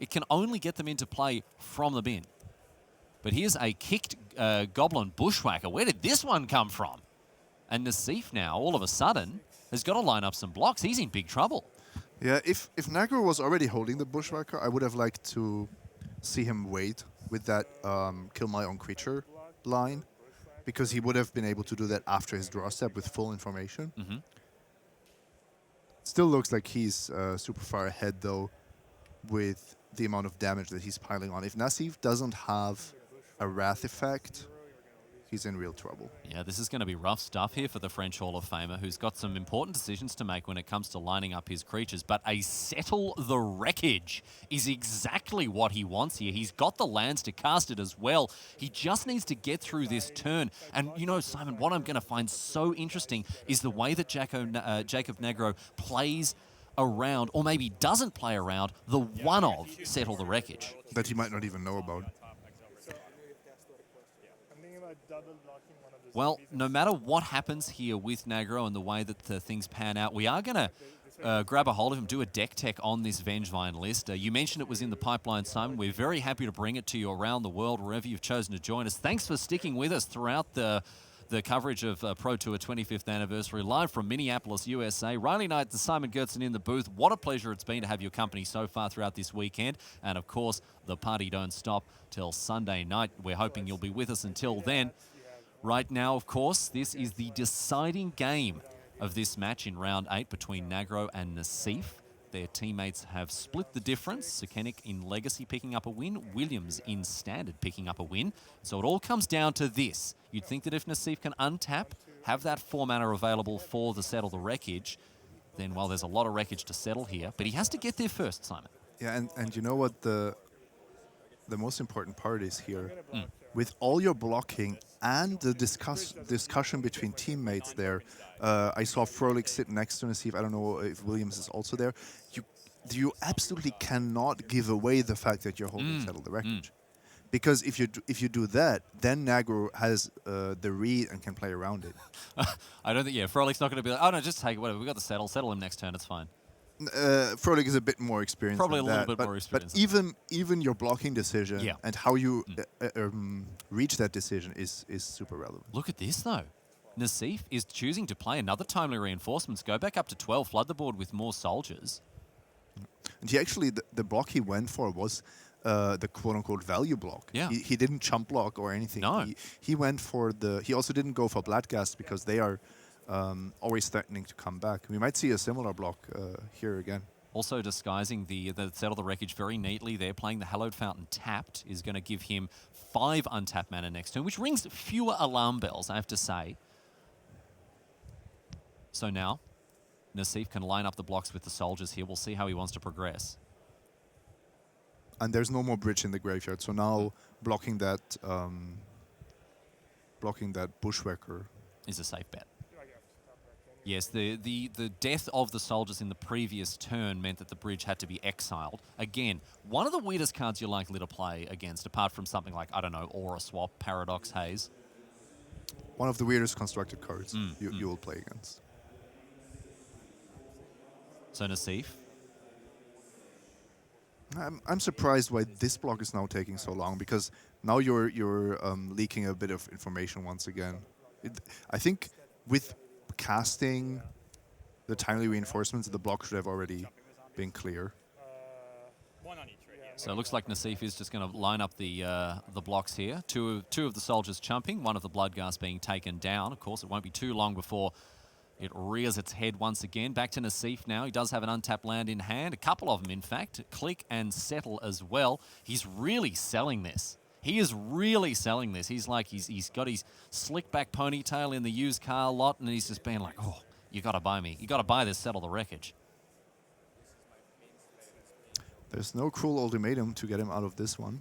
It can only get them into play from the bin. But here's a kicked Goblin Bushwhacker. Where did this one come from? And Nassif now, all of a sudden, has got to line up some blocks. He's in big trouble. Yeah, if Nagro was already holding the Bushwhacker, I would have liked to see him wait with that kill my own creature line, because he would have been able to do that after his draw step with full information. Still looks like he's super far ahead, though, with the amount of damage that he's piling on. If Nassif doesn't have a Wrath effect, he's in real trouble. Yeah, this is going to be rough stuff here for the French Hall of Famer, who's got some important decisions to make when it comes to lining up his creatures. But a Settle the Wreckage is exactly what he wants here. He's got the lands to cast it as well. He just needs to get through this turn. And, you know, Simon, what I'm going to find so interesting is the way that Jacob Nagro plays around, or maybe doesn't play around, the one of Settle the Wreckage. That he might not even know about. Well, no matter what happens here with Nagro and the way that things pan out, we are going to grab a hold of him, do a deck tech on this Vengevine list. You mentioned it was in the pipeline, Simon. We're very happy to bring it to you around the world, wherever you've chosen to join us. Thanks for sticking with us throughout the coverage of Pro Tour 25th anniversary, live from Minneapolis, USA. Riley Knight and Simon Gertzen in the booth. What a pleasure it's been to have your company so far throughout this weekend. And of course, the party don't stop till Sunday night. We're hoping you'll be with us until then. Right now, of course, this is the deciding game of this match in round 8 between Nagro and Nassif. Their teammates have split the difference. Sukenik in Legacy picking up a win, Williams in Standard picking up a win. So it all comes down to this. You'd think that if Nassif can untap, have that 4 mana available for the Settle the Wreckage, then, well, there's a lot of wreckage to settle here. But he has to get there first, Simon. Yeah, and you know what the most important part is here? With all your blocking and the discussion between teammates there, I saw Froehlich sit next to Nassif. I don't know if Williams is also there. You absolutely cannot give away the fact that you're holding Settle the Wreckage. Because if you do that, then Nagro has the read and can play around it. I don't think, Froehlich's not going to be like, oh no, just take it, whatever, we got the settle him next turn, it's fine. Froehlich is a bit more experienced. Probably than a little that, bit more experienced. But even your blocking decision and how you reach that decision is super relevant. Look at this though. Nassif is choosing to play another timely reinforcements, go back up to 12, flood the board with more soldiers. And he actually, the block he went for was the quote-unquote value block. Yeah. He didn't chump block or anything. No. He went for he also didn't go for Bloodghast because they are always threatening to come back. We might see a similar block here again. Also disguising the Settle the Wreckage very neatly there, playing the Hallowed Fountain tapped is going to give him 5 untapped mana next turn, which rings fewer alarm bells, I have to say. So now, Nassif can line up the blocks with the soldiers here. We'll see how he wants to progress. And there's no more bridge in the graveyard, so now blocking that Bushwhacker is a safe bet. Yes, the death of the soldiers in the previous turn meant that the bridge had to be exiled. Again, one of the weirdest cards you're likely to play against, apart from something like, I don't know, Aura Swap, Paradox Haze. One of the weirdest constructed cards you will play against. So Nassif. I'm surprised why this block is now taking so long, because now you're leaking a bit of information once again. I think with casting the timely reinforcements, the block should have already been clear. So it looks like Nassif is just going to line up the blocks here. Two of the soldiers chumping, one of the Bloodghast being taken down. Of course, it won't be too long before it rears its head once again. Back to Nassif now. He does have an untapped land in hand. A couple of them, in fact. Click and Settle as well. He's really selling this. He is really selling this. He's like, he's got his slick back ponytail in the used car lot, and he's just being like, oh, you got to buy me. You got to buy this Settle the Wreckage. There's no cruel ultimatum to get him out of this one.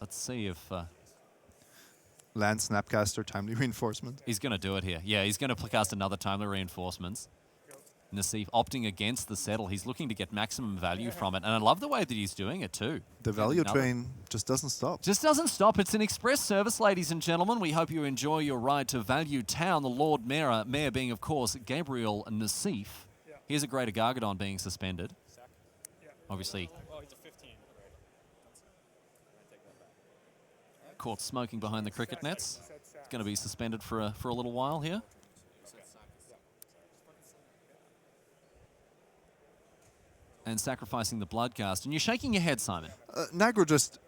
Let's see if land Snapcaster timely reinforcement. He's going to do it here. Yeah, he's going to cast another timely reinforcements. Nassif opting against the settle. He's looking to get maximum value from it. And I love the way that he's doing it too. The value train just doesn't stop. Just doesn't stop. It's an express service, ladies and gentlemen. We hope you enjoy your ride to Value Town. The Lord Mayor being, of course, Gabriel Nassif. Here's a Greater Gargadon being suspended. Obviously, caught smoking behind the cricket nets. It's going to be suspended for a little while here. And sacrificing the Bloodcast. And you're shaking your head, Simon. Nagro just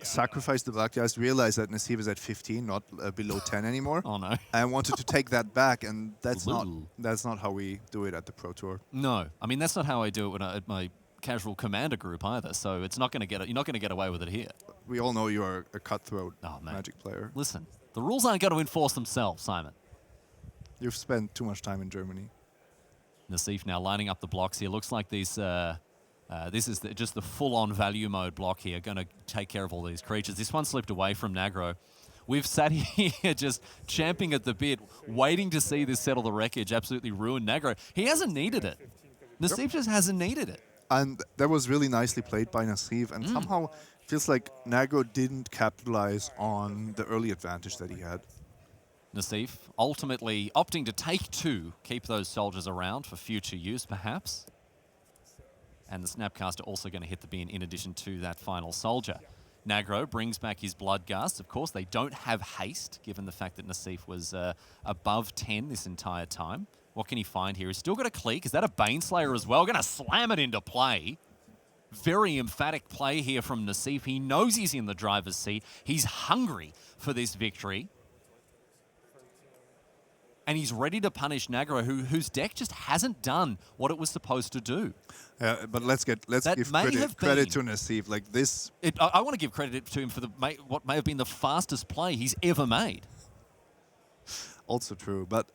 sacrificed the Bloodcast, realized that Nassif is at 15, not below 10 anymore. Oh, no. And wanted to take that back, and that's not how we do it at the Pro Tour. No. I mean, that's not how I do it when at my casual commander group either, so it's not going to get you're not going to get away with it here. We all know you are a cutthroat Magic player. Listen, the rules aren't going to enforce themselves, Simon. You've spent too much time in Germany. Nassif now lining up the blocks here. Looks like these, this is just the full-on value mode block here, going to take care of all these creatures. This one slipped away from Nagro. We've sat here just champing at the bit, waiting to see this settle the wreckage, absolutely ruin Nagro. He hasn't needed it. Nassif just hasn't needed it. And that was really nicely played by Nassif, and somehow feels like Nagro didn't capitalize on the early advantage that he had. Nassif ultimately opting to take 2, keep those soldiers around for future use, perhaps. And the Snapcaster also going to hit the bin in addition to that final soldier. Nagro brings back his Bloodghast. Of course, they don't have haste, given the fact that Nassif was above 10 this entire time. What can he find here? He's still got a Cleek. Is that a Baneslayer as well? Going to slam it into play. Very emphatic play here from Nassif. He knows he's in the driver's seat. He's hungry for this victory. And he's ready to punish Nagro, whose deck just hasn't done what it was supposed to do. But let's give credit to Nassif. Like this, I want to give credit to him for what may have been the fastest play he's ever made. Also true, but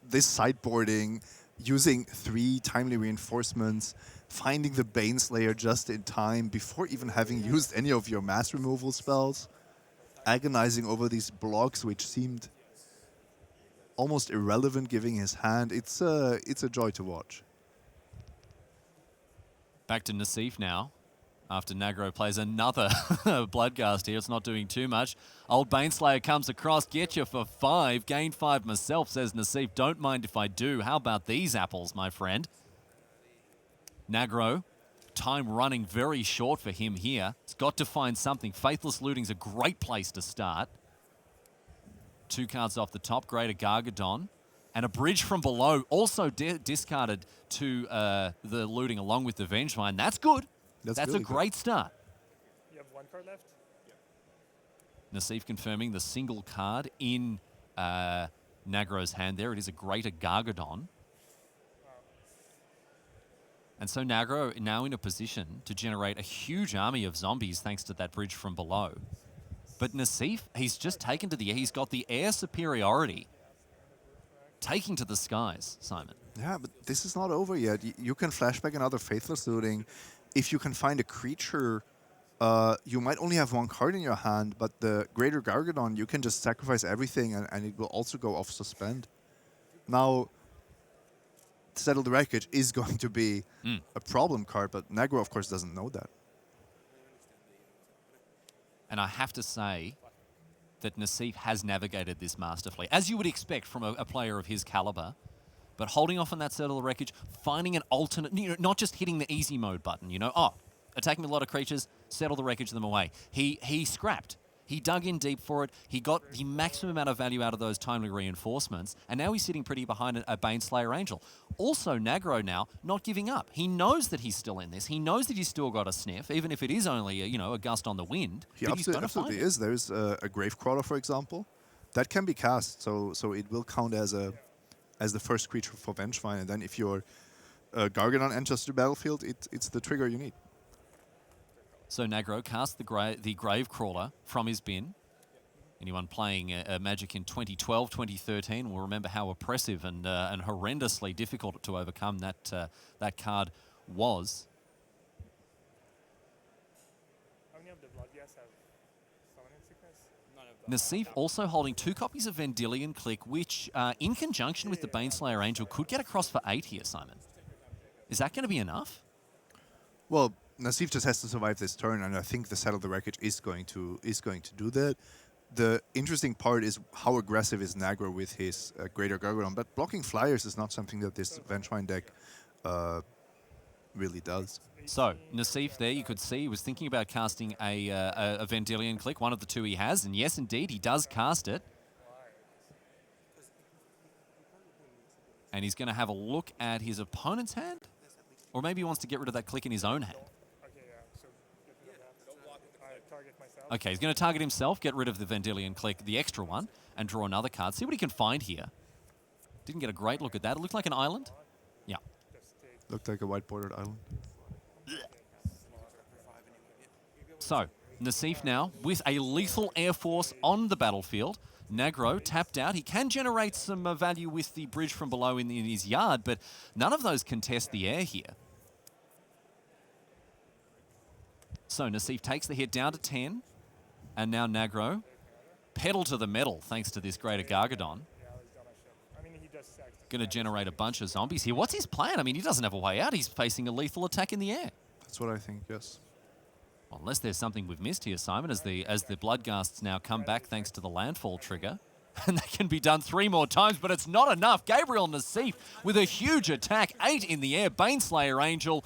this sideboarding, using 3 timely reinforcements, finding the Baneslayer just in time before even having used any of your mass removal spells, agonizing over these blocks which seemed almost irrelevant, giving his hand. It's a joy to watch. Back to Nassif now. After Nagro plays another Bloodghast here, it's not doing too much. Old Baneslayer comes across, get you for 5. Gain 5 myself, says Nassif. Don't mind if I do. How about these apples, my friend? Nagro, time running very short for him here. He's got to find something. Faithless Looting's a great place to start. 2 cards off the top, Greater Gargadon. And a Bridge from Below, also discarded to the Looting along with the Vengevine. That's good. That's really a great start. You have 1 card left? Nassif confirming the single card in Nagro's hand there. It is a Greater Gargadon. And so Nagro now in a position to generate a huge army of zombies thanks to that Bridge from Below. But Nassif, he's just taken to the air. He's got the air superiority. Taking to the skies, Simon. Yeah, but this is not over yet. You can flashback another Faithless Looting. If you can find a creature, you might only have 1 card in your hand, but the Greater Gargadon, you can just sacrifice everything and it will also go off suspend. Now, Settle the Wreckage is going to be a problem card, but Nagro, of course, doesn't know that. And I have to say that Nassif has navigated this masterfully, as you would expect from a player of his caliber. But holding off on that Settle the Wreckage, finding an alternate, not just hitting the easy mode button, attacking with a lot of creatures, settle the wreckage them away. He scrapped. He dug in deep for it. He got the maximum amount of value out of those timely reinforcements, and now he's sitting pretty behind a Baneslayer Angel. Also, Nagro now not giving up. He knows that he's still in this. He knows that he's still got a sniff, even if it is only a gust on the wind. He absolutely is. There's a Gravecrawler, for example, that can be cast, so it will count as the first creature for Vengevine, and then if your Gargadon enters the battlefield, it's the trigger you need. So Nagro casts the Gravecrawler from his bin. Anyone playing Magic in 2012, 2013 will remember how oppressive and horrendously difficult to overcome that card was. How many of the Bloodghast have Nassif also holding 2 copies of Vendilion Click, which, in conjunction with the Baneslayer Angel, could get across for 8 here, Simon. Is that going to be enough? Well, Nassif just has to survive this turn, and I think the Settle the Wreckage is going to do that. The interesting part is how aggressive is Nagro with his Greater Gargadon, but blocking flyers is not something that this Vengevine deck really does. So, Nassif there, you could see, he was thinking about casting a Vendilion Click, one of the 2 he has, and yes, indeed, he does cast it. And he's going to have a look at his opponent's hand, or maybe he wants to get rid of that click in his own hand. Okay, he's going to target himself, get rid of the Vendilion Click, the extra one, and draw another card. See what he can find here. Didn't get a great look at that. It looked like an island. Yeah. Looked like a white bordered island. So, Nassif now with a lethal Air Force on the battlefield. Nagro tapped out. He can generate some value with the bridge from below in his yard, but none of those contest the air here. So Nassif takes the hit down to 10, and now Nagro, pedal to the metal thanks to this Greater Gargadon. Going to generate a bunch of zombies here. What's his plan? I mean, he doesn't have a way out. He's facing a lethal attack in the air. That's what I think, yes. Well, unless there's something we've missed here, Simon, as the Bloodghasts now come back thanks to the landfall trigger. And that can be done 3 more times, but it's not enough. Gabriel Nassif with a huge attack. 8 in the air. Baneslayer Angel.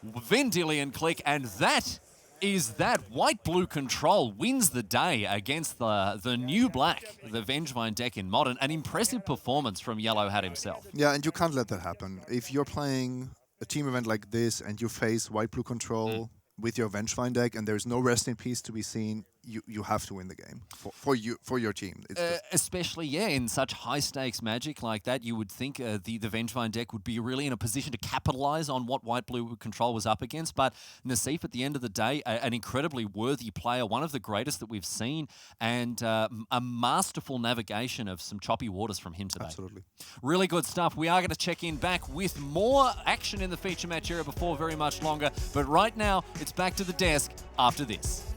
Vendilion Click, and that is that. White-blue control wins the day against the new black, the Vengevine deck in Modern. An impressive performance from Yellow Hat himself. Yeah, and you can't let that happen. If you're playing a team event like this and you face white-blue control with your Vengevine deck and there's no rest in peace to be seen, you have to win the game for your team. It's especially, yeah, in such high-stakes Magic like that, you would think the Vengevine deck would be really in a position to capitalize on what white-blue control was up against. But Nassif, at the end of the day, an incredibly worthy player, one of the greatest that we've seen, and a masterful navigation of some choppy waters from him today. Absolutely. Really good stuff. We are going to check in back with more action in the feature match area before very much longer. But right now, it's back to the desk after this.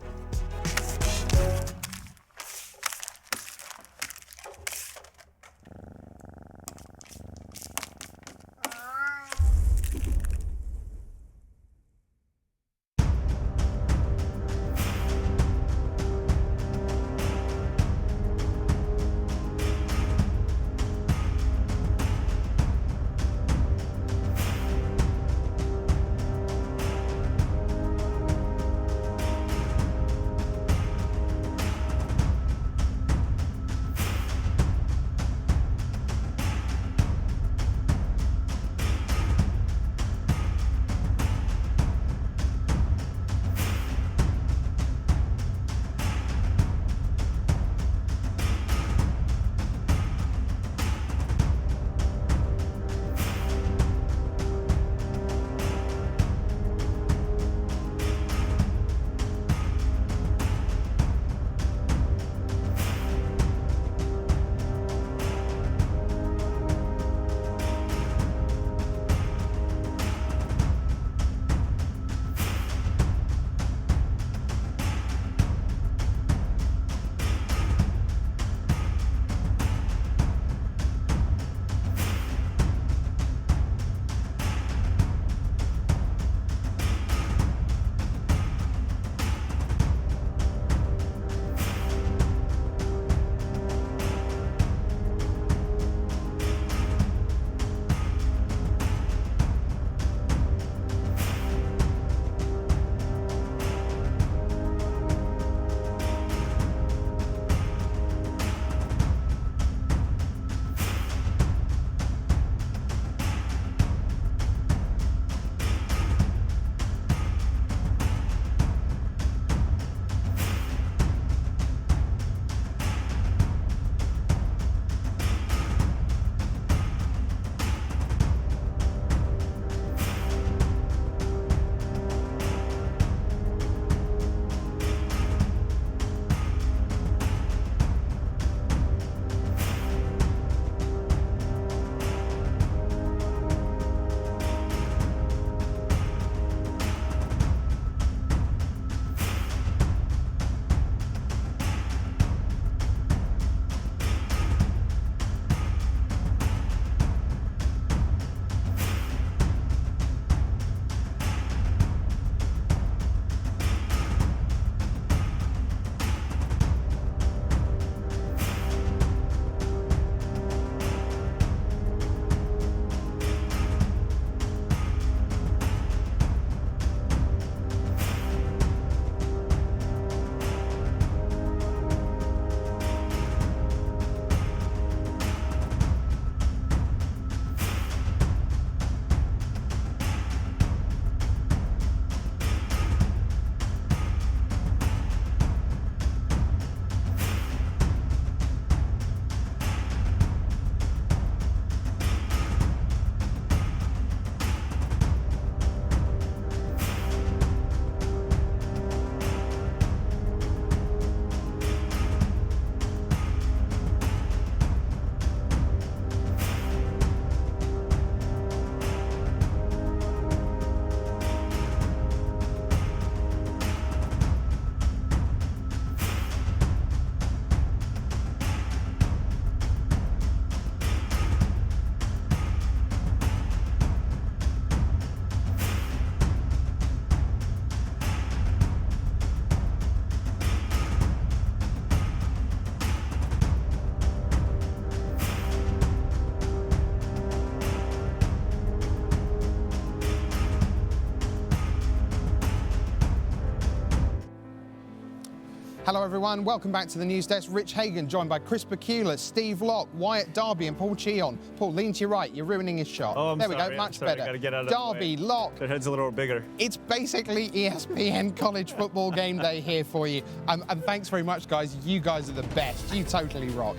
Hello everyone, welcome back to the news desk. Rich Hagan joined by Chris Bakula, Steve Locke, Wyatt Darby and Paul Cheon. Paul, lean to your right, you're ruining his shot. Oh, there we go, much better. Gotta get out of Darby, the way. Locke. Their head's a little bigger. It's basically ESPN college football game day here for you. And thanks very much, guys. You guys are the best. You totally rock.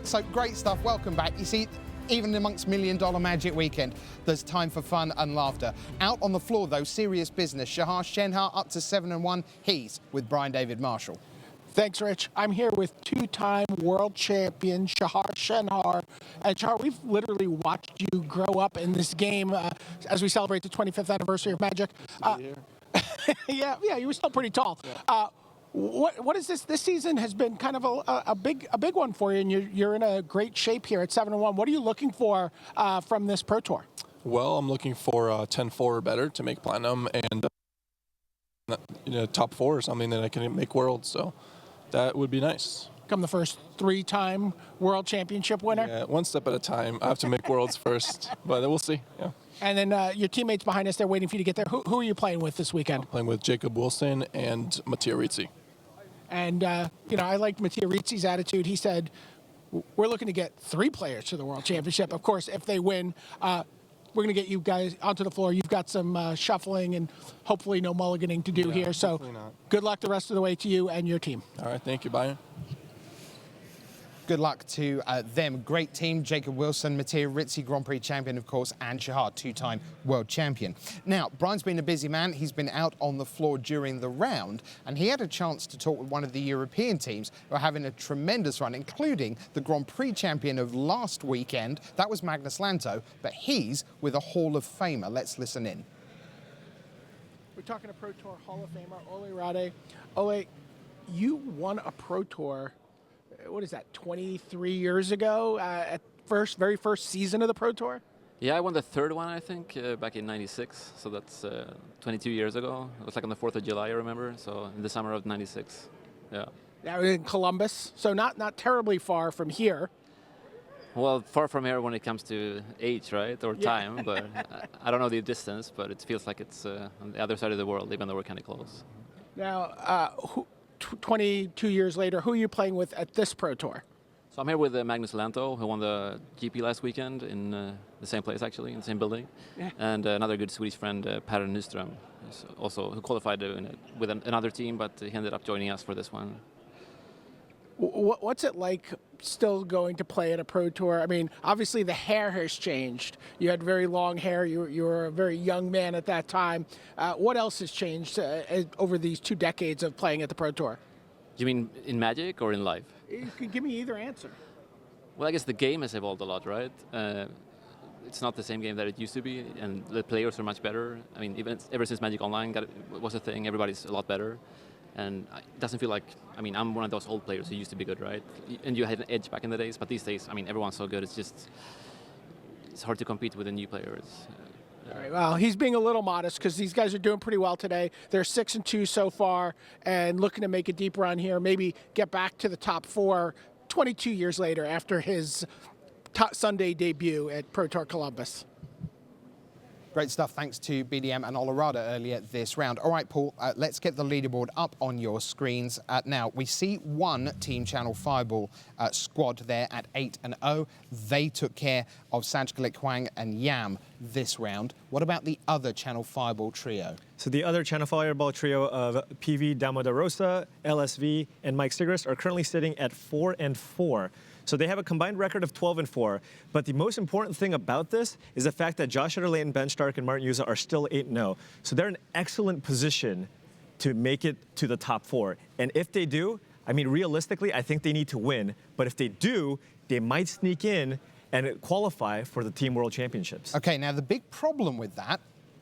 So great stuff. Welcome back. You see, even amongst $1 Million Magic Weekend, there's time for fun and laughter. Out on the floor, though, serious business. Shahar Shenhar up to 7-1. He's with Brian David Marshall. Thanks, Rich. I'm here with two-time world champion Shahar Shenhar. And Shahar, we've literally watched you grow up in this game as we celebrate the 25th anniversary of Magic. Yeah, you were still pretty tall. Yeah. What is this? This season has been kind of a big one for you, and you're in a great shape here at 7-1. What are you looking for from this Pro Tour? Well, I'm looking for 10-4 or better to make platinum, and top 4 or something that I can make worlds. So that would be nice. Become the first 3-time world championship winner? Yeah, one step at a time. I have to make worlds first, but we'll see. Yeah. And then your teammates behind us, they're waiting for you to get there. Who are you playing with this weekend? I'm playing with Jacob Wilson and Mattia Rizzi. And, I liked Mattia Rizzi's attitude. He said, we're looking to get 3 players to the World Championship. Of course, if they win, we're going to get you guys onto the floor. You've got some shuffling and hopefully no mulliganing to do here. So good luck the rest of the way to you and your team. All right, thank you. Bye. Good luck to them. Great team. Jacob Wilson, Mattia Rizzi, Grand Prix champion, of course, and Shahar, 2-time world champion. Now, Brian's been a busy man. He's been out on the floor during the round, and he had a chance to talk with one of the European teams who are having a tremendous run, including the Grand Prix champion of last weekend. That was Magnus Lanto, but he's with a Hall of Famer. Let's listen in. We're talking to Pro Tour Hall of Famer Ole Rade. Ole, you won a Pro Tour, what is that, 23 years ago at very first season of the Pro Tour? Yeah, I won the 3rd one, I think, back in '96. So that's 22 years ago. It was like on the 4th of July, I remember. So in the summer of '96. Yeah. That was in Columbus. So not terribly far from here. Well, far from here when it comes to age, right, or time. But I don't know the distance, but it feels like it's on the other side of the world, even though we're kind of close. Now, 22 years later, who are you playing with at this Pro Tour? So I'm here with Magnus Lanto, who won the GP last weekend in the same place, actually, in the same building. Yeah. And another good Swedish friend, Per Nyström, who qualified with another team, but he ended up joining us for this one. What's it like still going to play at a Pro Tour? I mean, obviously the hair has changed. You had very long hair. You were a very young man at that time. What else has changed over these 2 decades of playing at the Pro Tour? You mean in Magic or in life? You can give me either answer. Well, I guess the game has evolved a lot, right? It's not the same game that it used to be, and the players are much better. I mean, even ever since Magic Online was a thing, everybody's a lot better. And it doesn't feel like, I mean, I'm one of those old players who used to be good, right? And you had an edge back in the days, but these days, I mean, everyone's so good, it's hard to compete with the new players. All right, well, he's being a little modest because these guys are doing pretty well today. They're 6-2 so far and looking to make a deep run here, maybe get back to the top 4 22 years later after his Sunday debut at Pro Tour Columbus. Great stuff. Thanks to BDM and Olorada earlier this round. All right, Paul, let's get the leaderboard up on your screens. Now, we see one Team Channel Fireball squad there at 8-0. They took care of Sajkalik Hwang and Yam this round. What about the other Channel Fireball trio? So the other Channel Fireball trio of PV Damodarosa, LSV, and Mike Sigrist are currently sitting at 4-4. So they have a combined record of 12-4. But the most important thing about this is the fact that Josh Layton, Ben Stark, and Martin Yuza are still 8-0. So they're in excellent position to make it to the top 4. And if they do, I mean, realistically, I think they need to win. But if they do, they might sneak in and qualify for the Team World Championships. Okay, now the big problem with that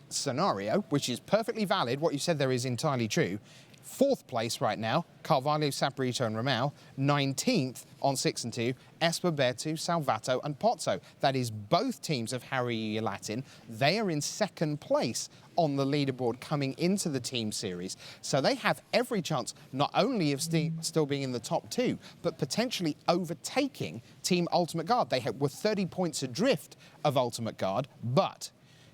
scenario, which is perfectly valid, what you said there is entirely true. 4th place right now, Carvalho, Saporito and Ramao. 19th on 6-2, Esper, Bertu, Salvato and Pozzo. That is both teams of Harry Latin. They are in 2nd place on the leaderboard coming into the team series. So they have every chance not only of still being in the top 2, but potentially overtaking Team Ultimate Guard. They were 30 points adrift of Ultimate Guard, but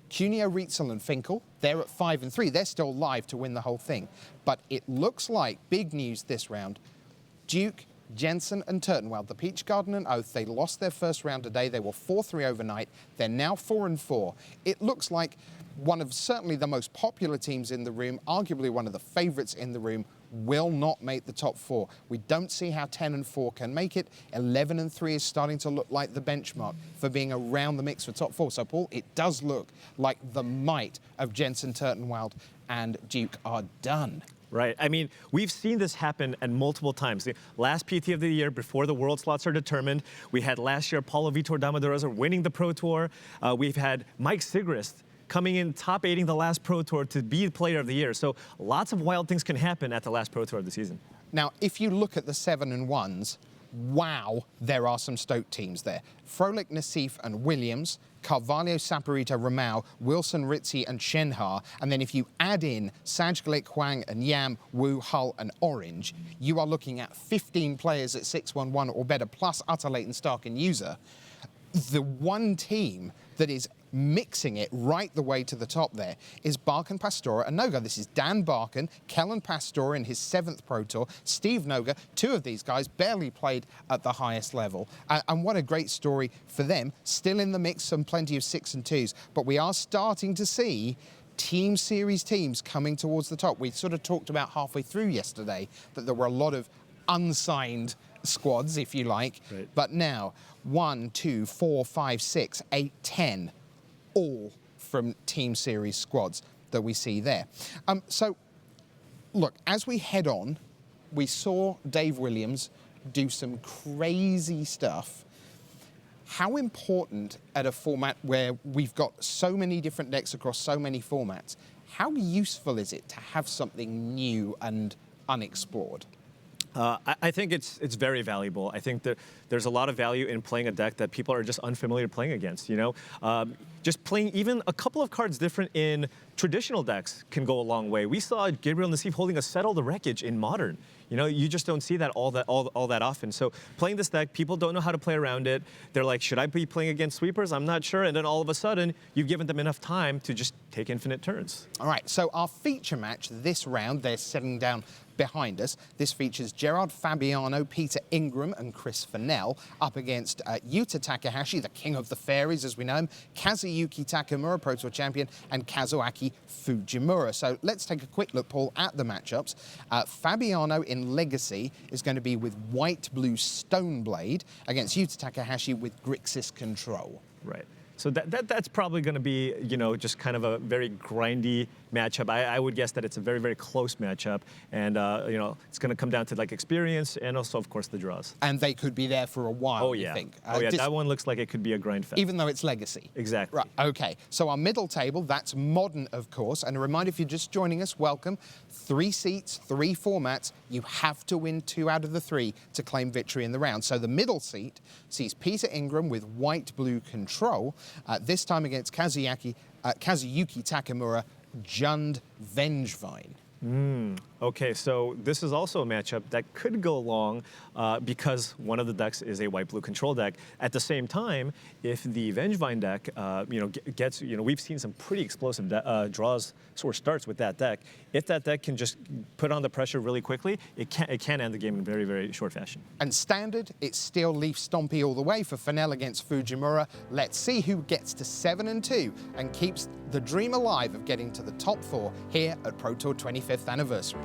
Cuneo, Rietzel and Finkel, they're at 5 and 3. They're still live to win the whole thing. But it looks like big news this round. Duke, Jensen and Turtenwald, the Peach Garden and Oath, they lost their first round today. They were 4-3 overnight. They're now 4 and 4. It looks like one of certainly the most popular teams in the room, arguably one of the favorites in the room, will not make the top 4. We don't see how 10 and 4 can make it. 11 and 3 is starting to look like the benchmark for being around the mix for top 4. So, Paul, it does look like the might of Jensen, Turtenwald and Duke are done. Right. I mean, we've seen this happen at multiple times. The last PT of the year, before the world slots are determined, we had last year Paulo Vitor Dama de Rosa winning the Pro Tour. We've had Mike Sigrist coming in top 8ing the last Pro Tour to be the player of the year. So lots of wild things can happen at the last Pro Tour of the season. Now, if you look at the 7 and 1s, wow, there are some Stoke teams there. Froehlich, Nassif and Williams, Carvalho, Saporito, Ramau, Wilson, Ritzy and Shenhar. And then if you add in Sajgalik, Huang and Yam, Wu, Hull and Orange, you are looking at 15 players at 6-1-1 or better, plus Utterleighton, Stark and User. The one team that is mixing it right the way to the top there is Barkan, Pastora and Noga. This is Dan Barkan, Kellen Pastora in his 7th Pro Tour, Steve Noga. 2 of these guys barely played at the highest level. And what a great story for them. Still in the mix, some plenty of 6 and 2s. But we are starting to see team series teams coming towards the top. We sort of talked about halfway through yesterday that there were a lot of unsigned squads, if you like. Right. But now, 1, 2, 4, 5, 6, 8, 10, all from team series squads that we see there. So, look, as we head on, we saw Dave Williams do some crazy stuff. How important at a format where we've got so many different decks across so many formats, how useful is it to have something new and unexplored? I think it's very valuable. I think that there's a lot of value in playing a deck that people are just unfamiliar playing against, you know? Just playing even a couple of cards different in traditional decks can go a long way. We saw Gabriel Nassif holding a Settle the Wreckage in Modern. You know, you just don't see that all that often. So playing this deck, people don't know how to play around it. They're like, should I be playing against sweepers? I'm not sure. And then all of a sudden, you've given them enough time to just take infinite turns. All right, so our feature match this round, they're sitting down behind us. This features Gerard Fabiano, Peter Ingram and Chris Fennell up against Yuta Takahashi, the king of the fairies as we know him, Kazuyuki Takamura, Pro Tour champion, and Kazuaki Fujimura. So let's take a quick look, Paul, at the matchups. Fabiano in Legacy is going to be with white-blue Stoneblade against Yuta Takahashi with Grixis Control. Right. So that's probably going to be, you know, just kind of a very grindy matchup. I would guess that it's a very, very close matchup. And, you know, it's going to come down to, like, experience and also, of course, the draws. And they could be there for a while, oh, yeah. you think? Oh, yeah, that one looks like it could be a grind fest. Even though it's Legacy? Exactly. Right, okay. So our middle table, that's Modern, of course. And a reminder, if you're just joining us, welcome. 3 seats, 3 formats. You have to win 2 out of the 3 to claim victory in the round. So the middle seat sees Peter Ingram with white-blue Control, this time against Kazuyuki Takamura, Jund Vengevine. Okay, so this is also a matchup that could go long because one of the decks is a white-blue control deck. At the same time, if the Vengevine deck, you know, gets, you know, we've seen some pretty explosive draws or starts with that deck. If that deck can just put on the pressure really quickly, it can end the game in very, very short fashion. And standard, it's still Leaf Stompy all the way for Fennell against Fujimura. Let's see who gets to 7 and 2 and keeps the dream alive of getting to the top 4 here at Pro Tour 25th anniversary.